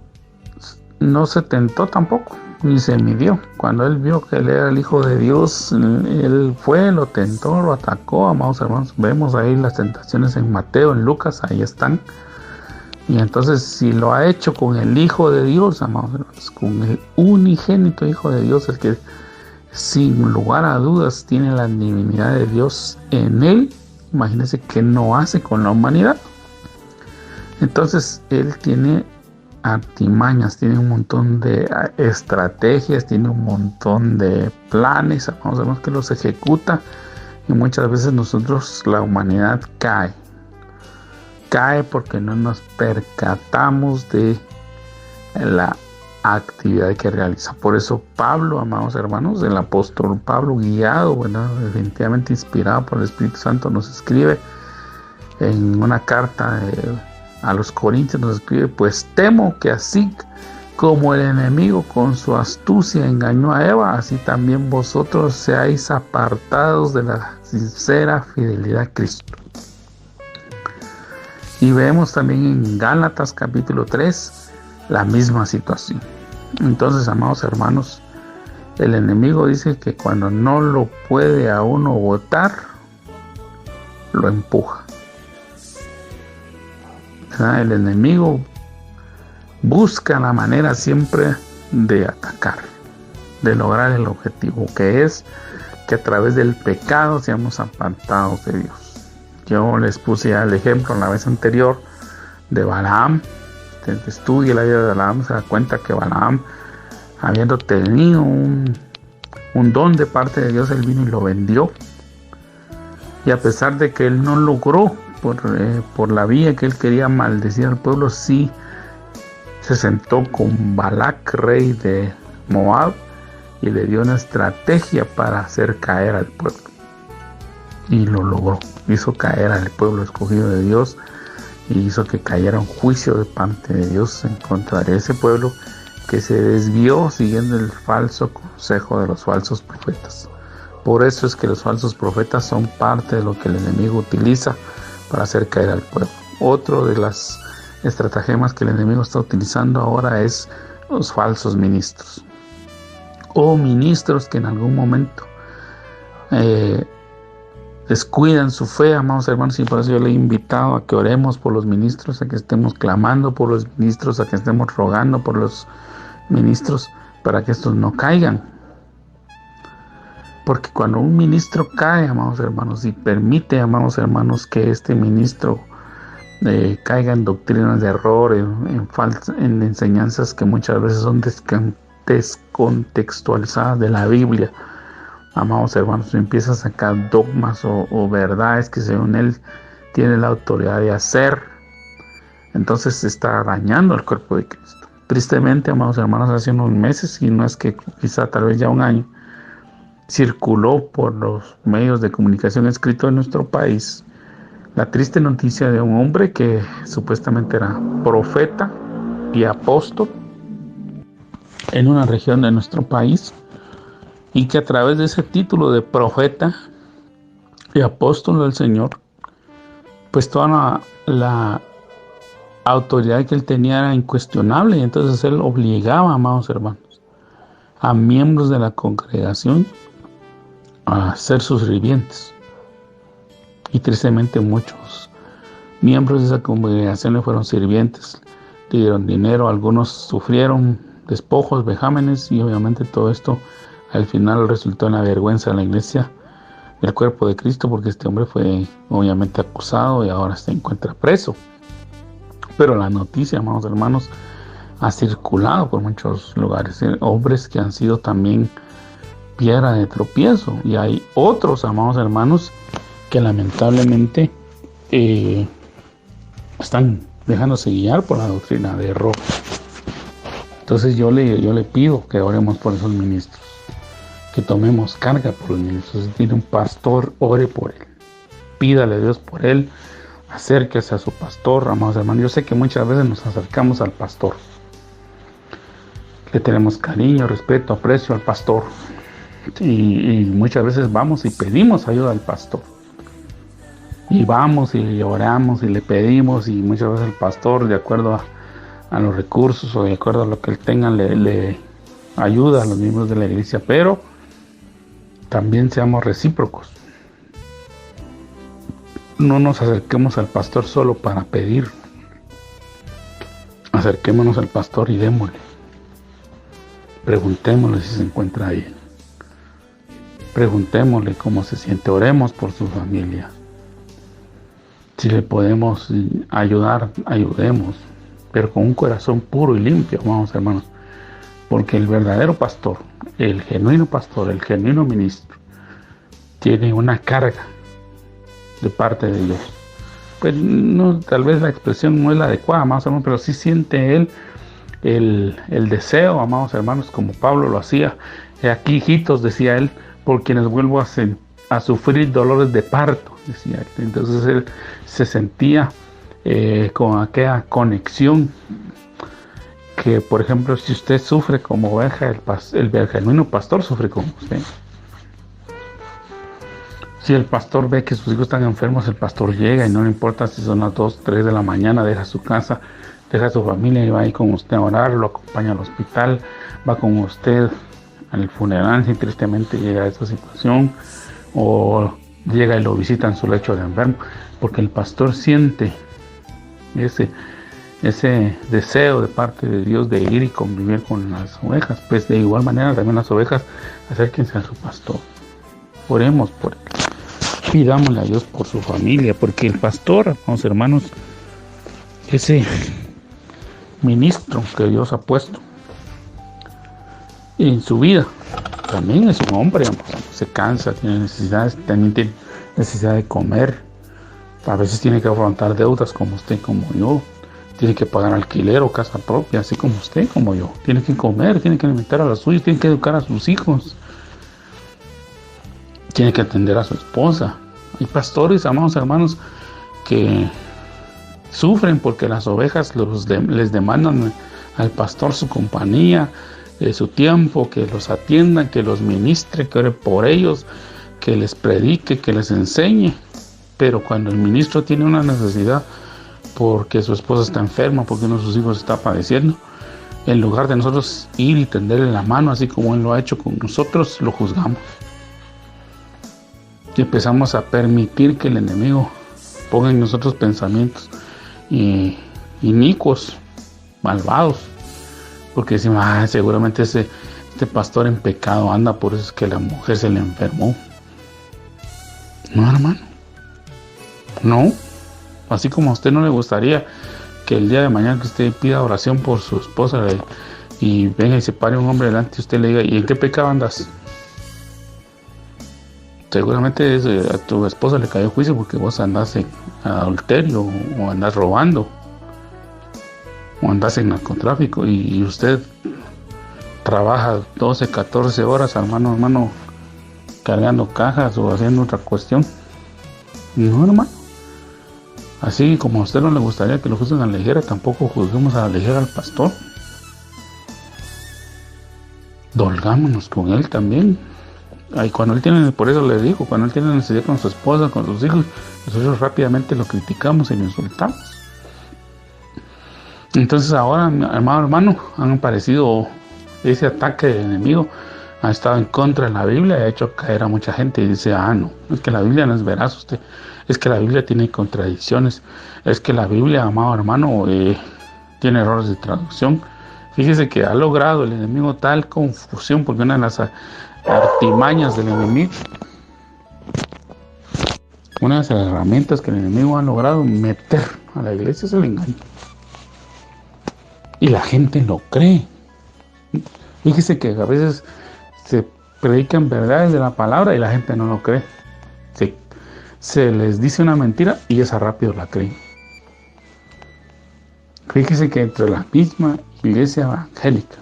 no se tentó tampoco, ni se midió. Cuando él vio que él era el Hijo de Dios, él fue, lo tentó, lo atacó. Amados hermanos, vemos ahí las tentaciones en Mateo, en Lucas, ahí están. Y entonces, si lo ha hecho con el Hijo de Dios, amados hermanos, con el unigénito Hijo de Dios, el que sin lugar a dudas tiene la divinidad de Dios en él, imagínense qué no hace con la humanidad. Entonces, él tiene artimañas, tiene un montón de estrategias, tiene un montón de planes, amados hermanos, que los ejecuta, y muchas veces nosotros, la humanidad, cae porque no nos percatamos de la actividad que realiza. Por eso Pablo, amados hermanos, el apóstol Pablo, guiado, definitivamente inspirado por el Espíritu Santo, nos escribe en una carta a los Corintios, nos escribe: pues temo que así como el enemigo con su astucia engañó a Eva, así también vosotros seáis apartados de la sincera fidelidad a Cristo. Y vemos también en Gálatas capítulo 3 la misma situación. Entonces, amados hermanos, el enemigo dice que cuando no lo puede a uno botar, lo empuja. El enemigo busca la manera siempre de atacar, de lograr el objetivo, que es que a través del pecado seamos apartados de Dios. Yo les puse el ejemplo la vez anterior de Balaam. Usted estudia la vida de Balaam, se da cuenta que Balaam, habiendo tenido un don de parte de Dios, él vino y lo vendió. Y a pesar de que él no logró por la vía que él quería maldecir al pueblo, sí se sentó con Balac, rey de Moab, y le dio una estrategia para hacer caer al pueblo. Y lo logró, hizo caer al pueblo escogido de Dios y hizo que cayera un juicio de parte de Dios en contra de ese pueblo que se desvió siguiendo el falso consejo de los falsos profetas. Por eso es que los falsos profetas son parte de lo que el enemigo utiliza para hacer caer al pueblo. Otro de las estratagemas que el enemigo está utilizando ahora es los falsos ministros, o ministros que en algún momento descuidan su fe, amados hermanos, y por eso yo le he invitado a que oremos por los ministros, a que estemos clamando por los ministros, a que estemos rogando por los ministros para que estos no caigan. Porque cuando un ministro cae, amados hermanos, y permite, amados hermanos, que este ministro caiga en doctrinas de error, en enseñanzas que muchas veces son descontextualizadas de la Biblia, amados hermanos, empieza a sacar dogmas o verdades que según él tiene la autoridad de hacer, entonces se está dañando el cuerpo de Cristo. Tristemente, amados hermanos, hace unos meses, y no es que quizá tal vez ya un año, circuló por los medios de comunicación escrito en nuestro país la triste noticia de un hombre que supuestamente era profeta y apóstol en una región de nuestro país, y que a través de ese título de profeta y apóstol del Señor, pues toda la autoridad que él tenía era incuestionable, y entonces él obligaba, amados hermanos, a miembros de la congregación a ser sus sirvientes. Y tristemente muchos miembros de esa congregación le fueron sirvientes, le dieron dinero, algunos sufrieron despojos, vejámenes, y obviamente todo esto al final resultó en la vergüenza de la iglesia, del cuerpo de Cristo, porque este hombre fue obviamente acusado y ahora se encuentra preso. Pero la noticia, amados hermanos, ha circulado por muchos lugares, hombres que han sido también piedra de tropiezo, y hay otros, amados hermanos, que lamentablemente están dejándose guiar por la doctrina de error. Entonces yo le pido que oremos por esos ministros, que tomemos carga por los ministros. Si tiene un pastor, ore por él, pídale a Dios por él, acérquese a su pastor, amados hermanos. Yo sé que muchas veces nos acercamos al pastor, le tenemos cariño, respeto, aprecio al pastor, y muchas veces vamos y pedimos ayuda al pastor, y vamos y oramos y le pedimos, y muchas veces el pastor, de acuerdo a los recursos o de acuerdo a lo que él tenga, le ayuda a los miembros de la iglesia. Pero también seamos recíprocos. No nos acerquemos al pastor solo para pedir. Acerquémonos al pastor y démosle. Preguntémosle si se encuentra ahí. Preguntémosle cómo se siente. Oremos por su familia. Si le podemos ayudar, ayudemos, pero con un corazón puro y limpio, vamos hermanos, porque el verdadero pastor, el genuino ministro, tiene una carga de parte de Dios. Pues no, tal vez la expresión no es la adecuada, amados hermanos, pero sí siente él el deseo, amados hermanos, como Pablo lo hacía. Aquí, hijitos, decía él, por quienes vuelvo a sufrir dolores de parto, decía él. Entonces él se sentía con aquella conexión que, por ejemplo, si usted sufre como oveja, el genuino pastor sufre como usted. Si el pastor ve que sus hijos están enfermos, el pastor llega y no le importa si son las 2, 3 de la mañana, deja su casa, deja su familia y va ahí con usted a orar, lo acompaña al hospital, va con usted al funeral si tristemente llega a esa situación, o llega y lo visita en su lecho de enfermo, porque el pastor siente ese deseo de parte de Dios de ir y convivir con las ovejas. Pues de igual manera también las ovejas, acérquense a su pastor, oremos por él, pidámosle a Dios por su familia, porque el pastor, vamos hermanos, ese ministro que Dios ha puesto en su vida, también es un hombre, se cansa, tiene necesidades, también tiene necesidad de comer, a veces tiene que afrontar deudas como usted, como yo, tiene que pagar alquiler o casa propia, así como usted, como yo, tiene que comer, tiene que alimentar a los suyos, tiene que educar a sus hijos, tiene que atender a su esposa. Hay pastores, amados hermanos, que sufren porque las ovejas les demandan al pastor su compañía, su tiempo, que los atiendan, que los ministre, que ore por ellos, que les predique, que les enseñe. Pero cuando el ministro tiene una necesidad porque su esposa está enferma, porque uno de sus hijos está padeciendo, en lugar de nosotros ir y tenderle la mano, así como él lo ha hecho con nosotros, lo juzgamos. Y empezamos a permitir que el enemigo ponga en nosotros pensamientos inicuos, malvados, porque decimos, seguramente este pastor en pecado anda, por eso es que la mujer se le enfermó. No, hermano, no. Así como a usted no le gustaría que el día de mañana que usted pida oración por su esposa y venga y se pare un hombre delante y usted le diga, ¿y en qué pecado andas? Seguramente a tu esposa le cayó juicio porque vos andás en adulterio, o andás robando, o andás en narcotráfico, y usted trabaja 12, 14 horas, hermano, cargando cajas o haciendo otra cuestión. No, hermano. Así como a usted no le gustaría que lo juzguen a la ligera, tampoco juzguemos a la ligera al pastor. Dolgámonos con él también. Cuando él tiene, por eso le digo, cuando él tiene necesidad con su esposa, con sus hijos, nosotros rápidamente lo criticamos y lo insultamos. Entonces ahora, hermano, han aparecido ese ataque del enemigo, ha estado en contra de la Biblia, ha hecho caer a mucha gente y dice, no, es que la Biblia no es veraz, usted, es que la Biblia tiene contradicciones, es que la Biblia, amado hermano, tiene errores de traducción, Fíjese que ha logrado el enemigo tal confusión, porque una de las artimañas del enemigo, una de las herramientas que el enemigo ha logrado meter a la iglesia es el engaño. Y la gente lo cree. Fíjese que a veces se predican verdades de la palabra y la gente no lo cree. Se les dice una mentira y esa rápido la creen. Fíjese que entre la misma iglesia evangélica,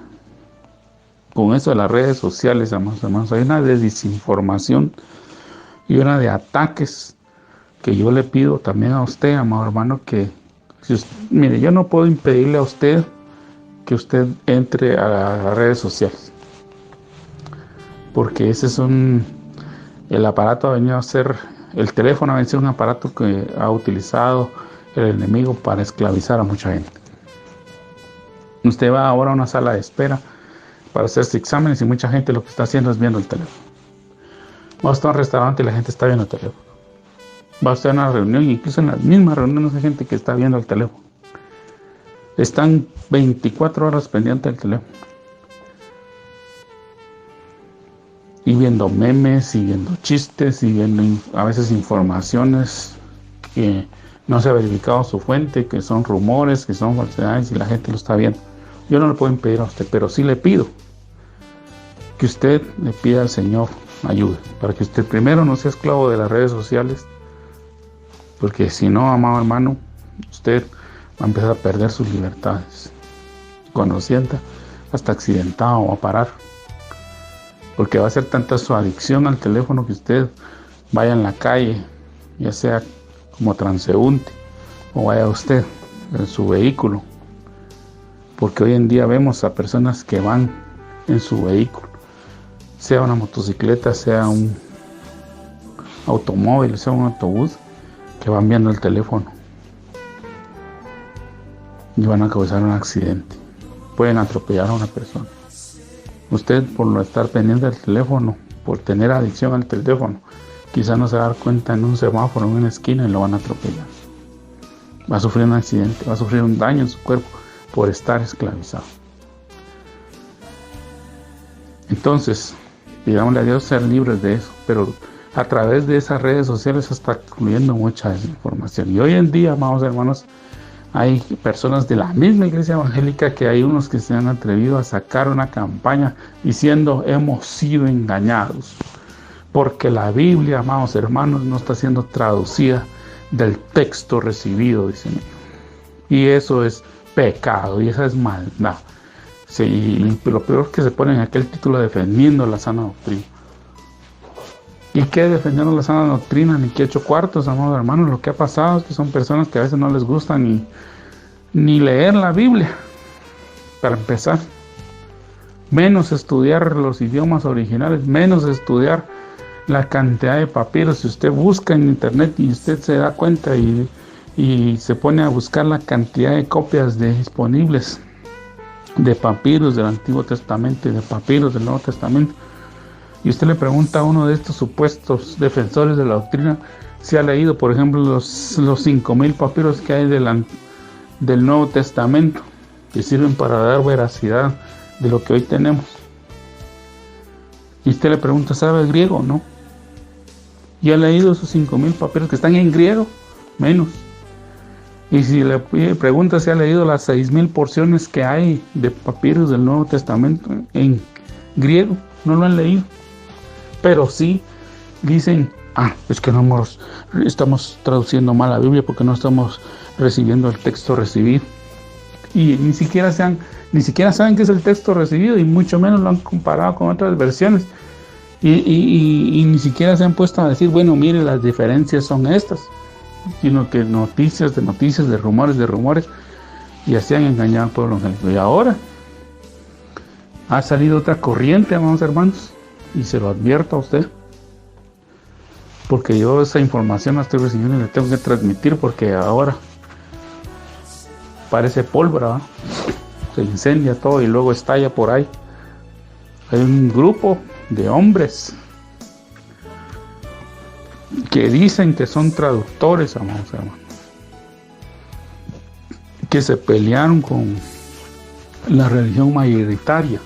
con eso de las redes sociales, amados hermanos, hay una de desinformación y una de ataques que yo le pido también a usted, amado hermano, que mire, yo no puedo impedirle a usted que usted entre a las redes sociales, porque ese es el aparato ha venido a ser, el teléfono ha venido a ser un aparato que ha utilizado el enemigo para esclavizar a mucha gente. Usted va ahora a una sala de espera para hacerse exámenes y mucha gente lo que está haciendo es viendo el teléfono. Va usted a un restaurante y la gente está viendo el teléfono. Va usted a una reunión, incluso en las mismas reuniones hay gente que está viendo el teléfono. Están 24 horas pendientes del teléfono. Y viendo memes, y viendo chistes, y viendo a veces informaciones que no se ha verificado su fuente, que son rumores, que son falsedades, y la gente lo está viendo. Yo no le puedo impedir a usted, pero sí le pido que usted le pida al Señor ayuda, para que usted primero no sea esclavo de las redes sociales, porque si no, amado hermano, usted va a empezar a perder sus libertades. Cuando sienta hasta accidentado va a parar, porque va a ser tanta su adicción al teléfono que usted vaya en la calle, ya sea como transeúnte o vaya usted en su vehículo, porque hoy en día vemos a personas que van en su vehículo, sea una motocicleta, sea un automóvil, sea un autobús, que van viendo el teléfono y van a causar un accidente, pueden atropellar a una persona. Usted, por no estar pendiente del teléfono, por tener adicción al teléfono, quizá no se va a dar cuenta en un semáforo, en una esquina, y lo van a atropellar. Va a sufrir un accidente, va a sufrir un daño en su cuerpo por estar esclavizado. Entonces, pidámosle a Dios ser libres de eso, pero a través de esas redes sociales se está incluyendo mucha desinformación. Y hoy en día, amados hermanos, hay personas de la misma iglesia evangélica que hay unos que se han atrevido a sacar una campaña diciendo hemos sido engañados, porque la Biblia, amados hermanos, no está siendo traducida del texto recibido, dicen ellos. Y eso es pecado y esa es maldad. Sí, y lo peor es que se ponen aquel título defendiendo la sana doctrina. ¿Y qué defendiendo la sana doctrina? Ni que 8 cuartos, amados hermanos. Lo que ha pasado es que son personas que a veces no les gusta ni leer la Biblia, para empezar. Menos estudiar los idiomas originales, menos estudiar la cantidad de papiros. Si usted busca en internet y usted se da cuenta y se pone a buscar la cantidad de copias disponibles de papiros del Antiguo Testamento y de papiros del Nuevo Testamento, y usted le pregunta a uno de estos supuestos defensores de la doctrina si ha leído, por ejemplo, los 5,000 papiros que hay del Nuevo Testamento, que sirven para dar veracidad de lo que hoy tenemos. Y usted le pregunta, ¿sabe griego? No. ¿Y ha leído esos 5,000 papiros que están en griego? Menos. Y si le pregunta si ha leído las 6,000 porciones que hay de papiros del Nuevo Testamento en griego, no lo han leído. Pero sí dicen, es que no estamos traduciendo mal la Biblia porque no estamos recibiendo el texto recibido. Y ni siquiera saben qué es el texto recibido, y mucho menos lo han comparado con otras versiones. Y ni siquiera se han puesto a decir, bueno, mire, las diferencias son estas, sino que noticias, de rumores, y así han engañado al pueblo angélico. Y ahora ha salido otra corriente, amados hermanos, y se lo advierto a usted, porque yo esa información la estoy recibiendo y la tengo que transmitir, porque ahora parece pólvora, ¿no? Se incendia todo y luego estalla por ahí. Hay un grupo de hombres que dicen que son traductores, amados hermanos, que se pelearon la religión mayoritaria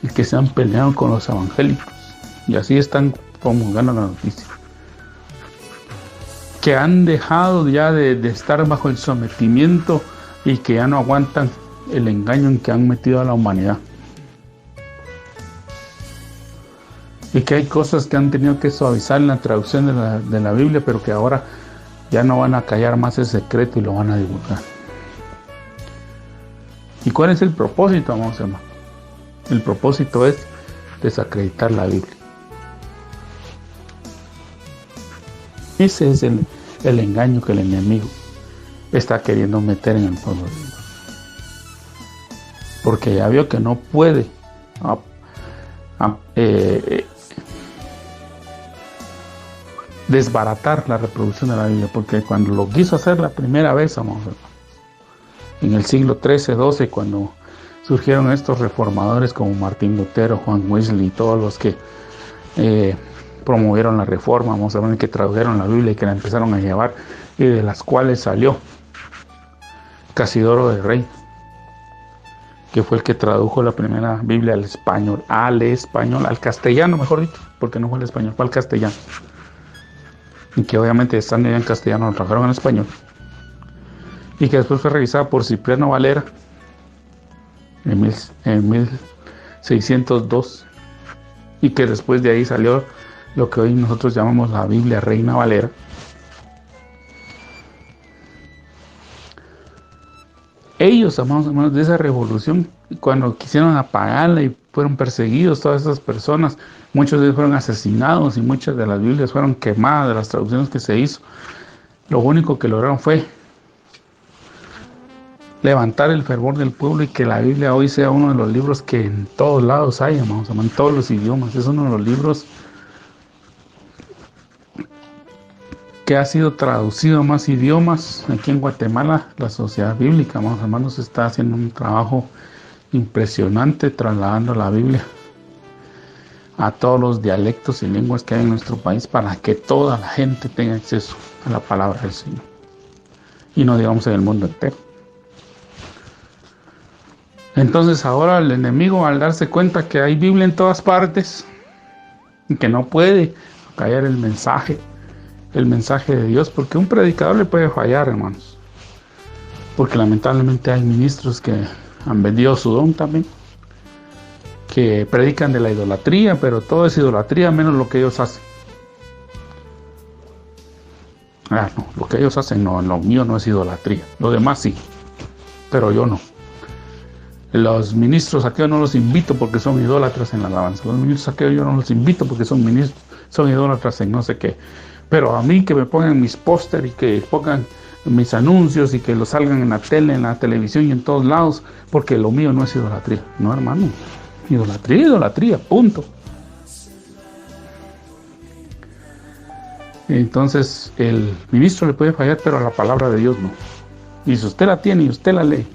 y que se han peleado con los evangélicos. Y así están promulgando la noticia. Que han dejado ya de estar bajo el sometimiento y que ya no aguantan el engaño en que han metido a la humanidad. Y que hay cosas que han tenido que suavizar en la traducción de la Biblia, pero que ahora ya no van a callar más el secreto y lo van a divulgar. ¿Y cuál es el propósito, amados hermanos? El propósito es desacreditar la Biblia. Ese es el engaño que el enemigo está queriendo meter en el pueblo de Dios. Porque ya vio que no puede desbaratar la reproducción de la Biblia, porque cuando lo quiso hacer la primera vez, vamos a ver, en el siglo XIII, XII, cuando surgieron estos reformadores como Martín Lutero, Juan Wesley y todos los que promovieron la reforma, vamos a ver, que tradujeron la Biblia y que la empezaron a llevar, y de las cuales salió Casidoro de Rey, que fue el que tradujo la primera Biblia al español, al castellano, mejor dicho, porque no fue al español, fue al castellano. Y que obviamente estando ya en castellano lo trajeron en español. Y que después fue revisada por Cipriano Valera en 1602. Y que después de ahí salió lo que hoy nosotros llamamos la Biblia Reina Valera. Ellos, amados hermanos, de esa revolución, cuando quisieron apagarla y fueron perseguidos todas esas personas, muchos de ellos fueron asesinados y muchas de las Biblias fueron quemadas de las traducciones que se hizo. Lo único que lograron fue levantar el fervor del pueblo y que la Biblia hoy sea uno de los libros que en todos lados hay, amados hermanos, en todos los idiomas. Es uno de los libros que ha sido traducido a más idiomas. Aquí en Guatemala, la Sociedad Bíblica, amados hermanos, está haciendo un trabajo impresionante trasladando la Biblia a todos los dialectos y lenguas que hay en nuestro país para que toda la gente tenga acceso a la palabra del Señor. Y no digamos en el mundo entero. Entonces ahora el enemigo, al darse cuenta que hay Biblia en todas partes y que no puede callar el mensaje de Dios, porque un predicador le puede fallar, hermanos, porque lamentablemente hay ministros que han vendido su don también, que predican de la idolatría, pero todo es idolatría menos lo que ellos hacen. No, lo que ellos hacen no, lo mío no es idolatría, lo demás sí, pero yo no. Los ministros aquellos no los invito porque son idólatras en la alabanza, los ministros aquellos yo no los invito porque son idólatras en no sé qué. Pero a mí que me pongan mis póster y que pongan mis anuncios y que lo salgan en la tele, en la televisión y en todos lados, porque lo mío no es idolatría. No, hermano. Idolatría, punto. Entonces el ministro le puede fallar, pero a la palabra de Dios no. Y si usted la tiene y usted la lee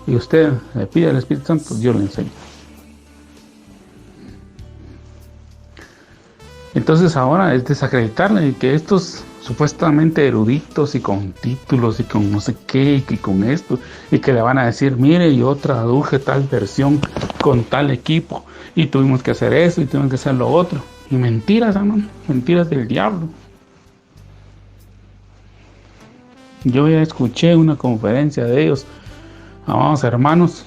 y usted le pide al Espíritu Santo, Dios le enseña. Entonces ahora es desacreditarle y que estos supuestamente eruditos y con títulos y con no sé qué y con esto y que le van a decir, mire, yo traduje tal versión con tal equipo y tuvimos que hacer eso y tuvimos que hacer lo otro. Y mentiras, hermano, mentiras del diablo. Yo ya escuché una conferencia de ellos, amados hermanos,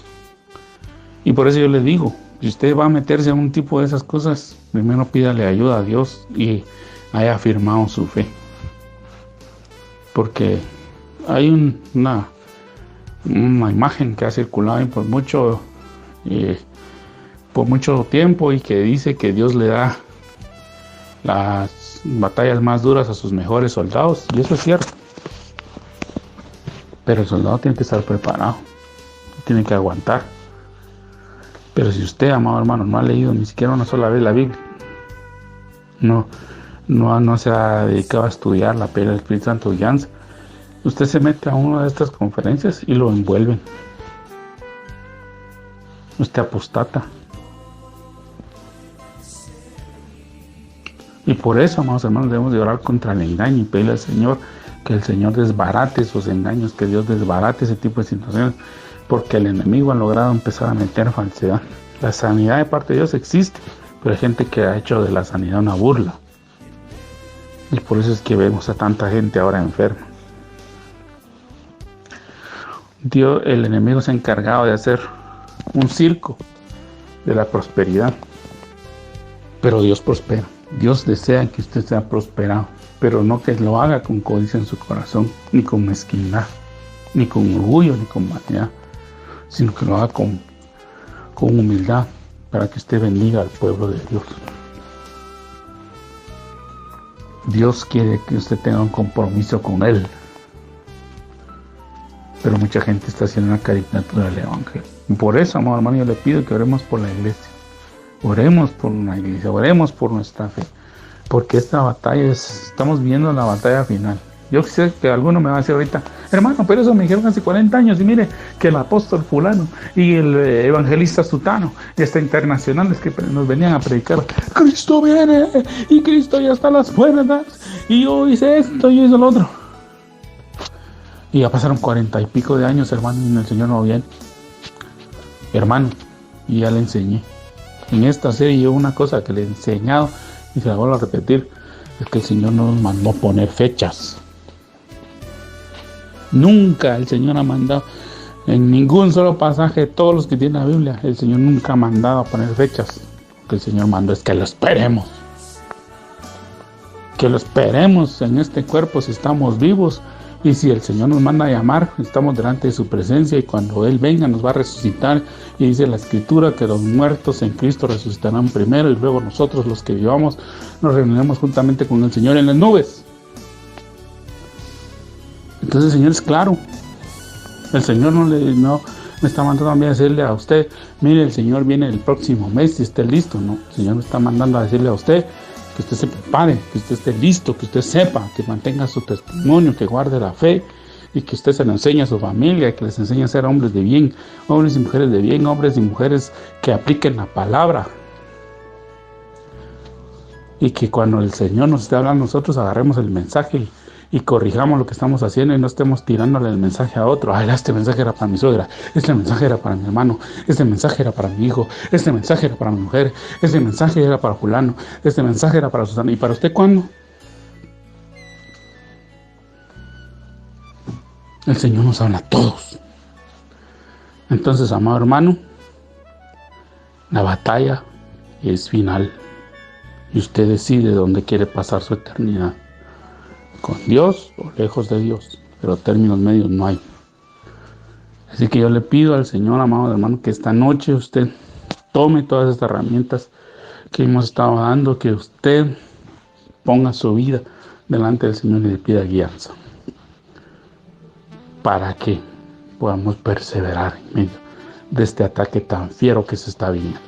y por eso yo les digo, si usted va a meterse en un tipo de esas cosas, primero pídale ayuda a Dios y haya afirmado su fe. Porque hay una imagen que ha circulado por mucho tiempo y que dice que Dios le da las batallas más duras a sus mejores soldados, y eso es cierto. Pero el soldado tiene que estar preparado, tiene que aguantar. Pero si usted, amado hermano, no ha leído ni siquiera una sola vez la Biblia, no se ha dedicado a estudiar la pelea del Espíritu Santo guianza, usted se mete a una de estas conferencias y lo envuelven. Usted apostata. Y por eso, amados hermanos, debemos de orar contra el engaño y pedirle al Señor que el Señor desbarate esos engaños, que Dios desbarate ese tipo de situaciones, porque el enemigo ha logrado empezar a meter falsedad. La sanidad de parte de Dios existe, pero hay gente que ha hecho de la sanidad una burla. Y por eso es que vemos a tanta gente ahora enferma. Dios, el enemigo se ha encargado de hacer un circo de la prosperidad. Pero Dios prospera. Dios desea que usted sea prosperado, pero no que lo haga con codicia en su corazón, ni con mezquindad, ni con orgullo, ni con vanidad, sino que lo haga con humildad, para que usted bendiga al pueblo de Dios. Dios quiere que usted tenga un compromiso con Él, pero mucha gente está haciendo una caricatura del Evangelio. Y por eso, amado hermano, yo le pido que oremos por la iglesia. Oremos por una iglesia, oremos por nuestra fe, porque esta batalla estamos viendo la batalla final. Yo sé que alguno me va a decir ahorita, hermano, pero eso me dijeron hace 40 años, y mire que el apóstol fulano y el evangelista sutano y hasta internacionales que nos venían a predicar, Cristo viene y Cristo ya está a las puertas y yo hice esto y yo hice lo otro. Y ya pasaron 40 y pico de años, hermano, y el Señor no viene. Hermano, y ya le enseñé. En esta serie una cosa que le he enseñado y se la vuelvo a repetir, es que el Señor no nos mandó poner fechas. Nunca el Señor ha mandado, en ningún solo pasaje de todos los que tiene la Biblia, el Señor nunca ha mandado a poner fechas. Lo que el Señor mandó es que lo esperemos. Que lo esperemos en este cuerpo si estamos vivos. Y si el Señor nos manda a llamar, estamos delante de su presencia y cuando Él venga nos va a resucitar. Y dice la Escritura que los muertos en Cristo resucitarán primero y luego nosotros los que vivamos nos reuniremos juntamente con el Señor en las nubes. Entonces el Señor es claro. El Señor no me está mandando a mí a decirle a usted, mire, el Señor viene el próximo mes y esté listo. No, el Señor me está mandando a decirle a usted que usted se prepare, que usted esté listo, que usted sepa, que mantenga su testimonio, que guarde la fe y que usted se lo enseñe a su familia, que les enseñe a ser hombres de bien, hombres y mujeres de bien, hombres y mujeres que apliquen la palabra. Y que cuando el Señor nos esté hablando, nosotros agarremos el mensaje y corrijamos lo que estamos haciendo y no estemos tirándole el mensaje a otro. Ay, este mensaje era para mi suegra, este mensaje era para mi hermano, este mensaje era para mi hijo, este mensaje era para mi mujer, este mensaje era para fulano, este mensaje era para Susana. ¿Y para usted cuándo? El Señor nos habla a todos. Entonces, amado hermano, la batalla es final y usted decide dónde quiere pasar su eternidad. Con Dios o lejos de Dios, pero términos medios no hay. Así que yo le pido al Señor, amado hermano, que esta noche usted tome todas estas herramientas que hemos estado dando, que usted ponga su vida delante del Señor y le pida guianza para que podamos perseverar en medio de este ataque tan fiero que se está viniendo.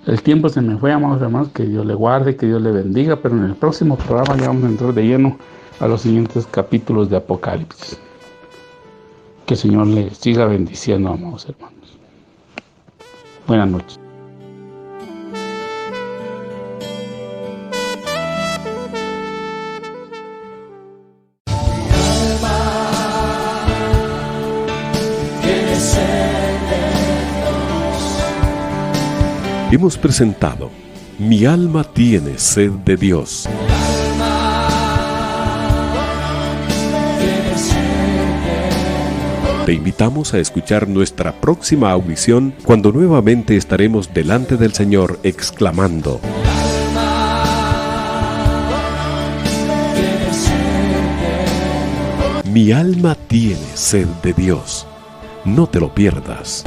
El tiempo se me fue, amados hermanos, que Dios le guarde, que Dios le bendiga, pero en el próximo programa ya vamos a entrar de lleno a los siguientes capítulos de Apocalipsis. Que el Señor le siga bendiciendo, amados hermanos. Buenas noches. Hemos presentado Mi alma tiene sed de Dios. Te invitamos a escuchar nuestra próxima audición cuando nuevamente estaremos delante del Señor exclamando: Mi alma tiene sed de Dios. No te lo pierdas.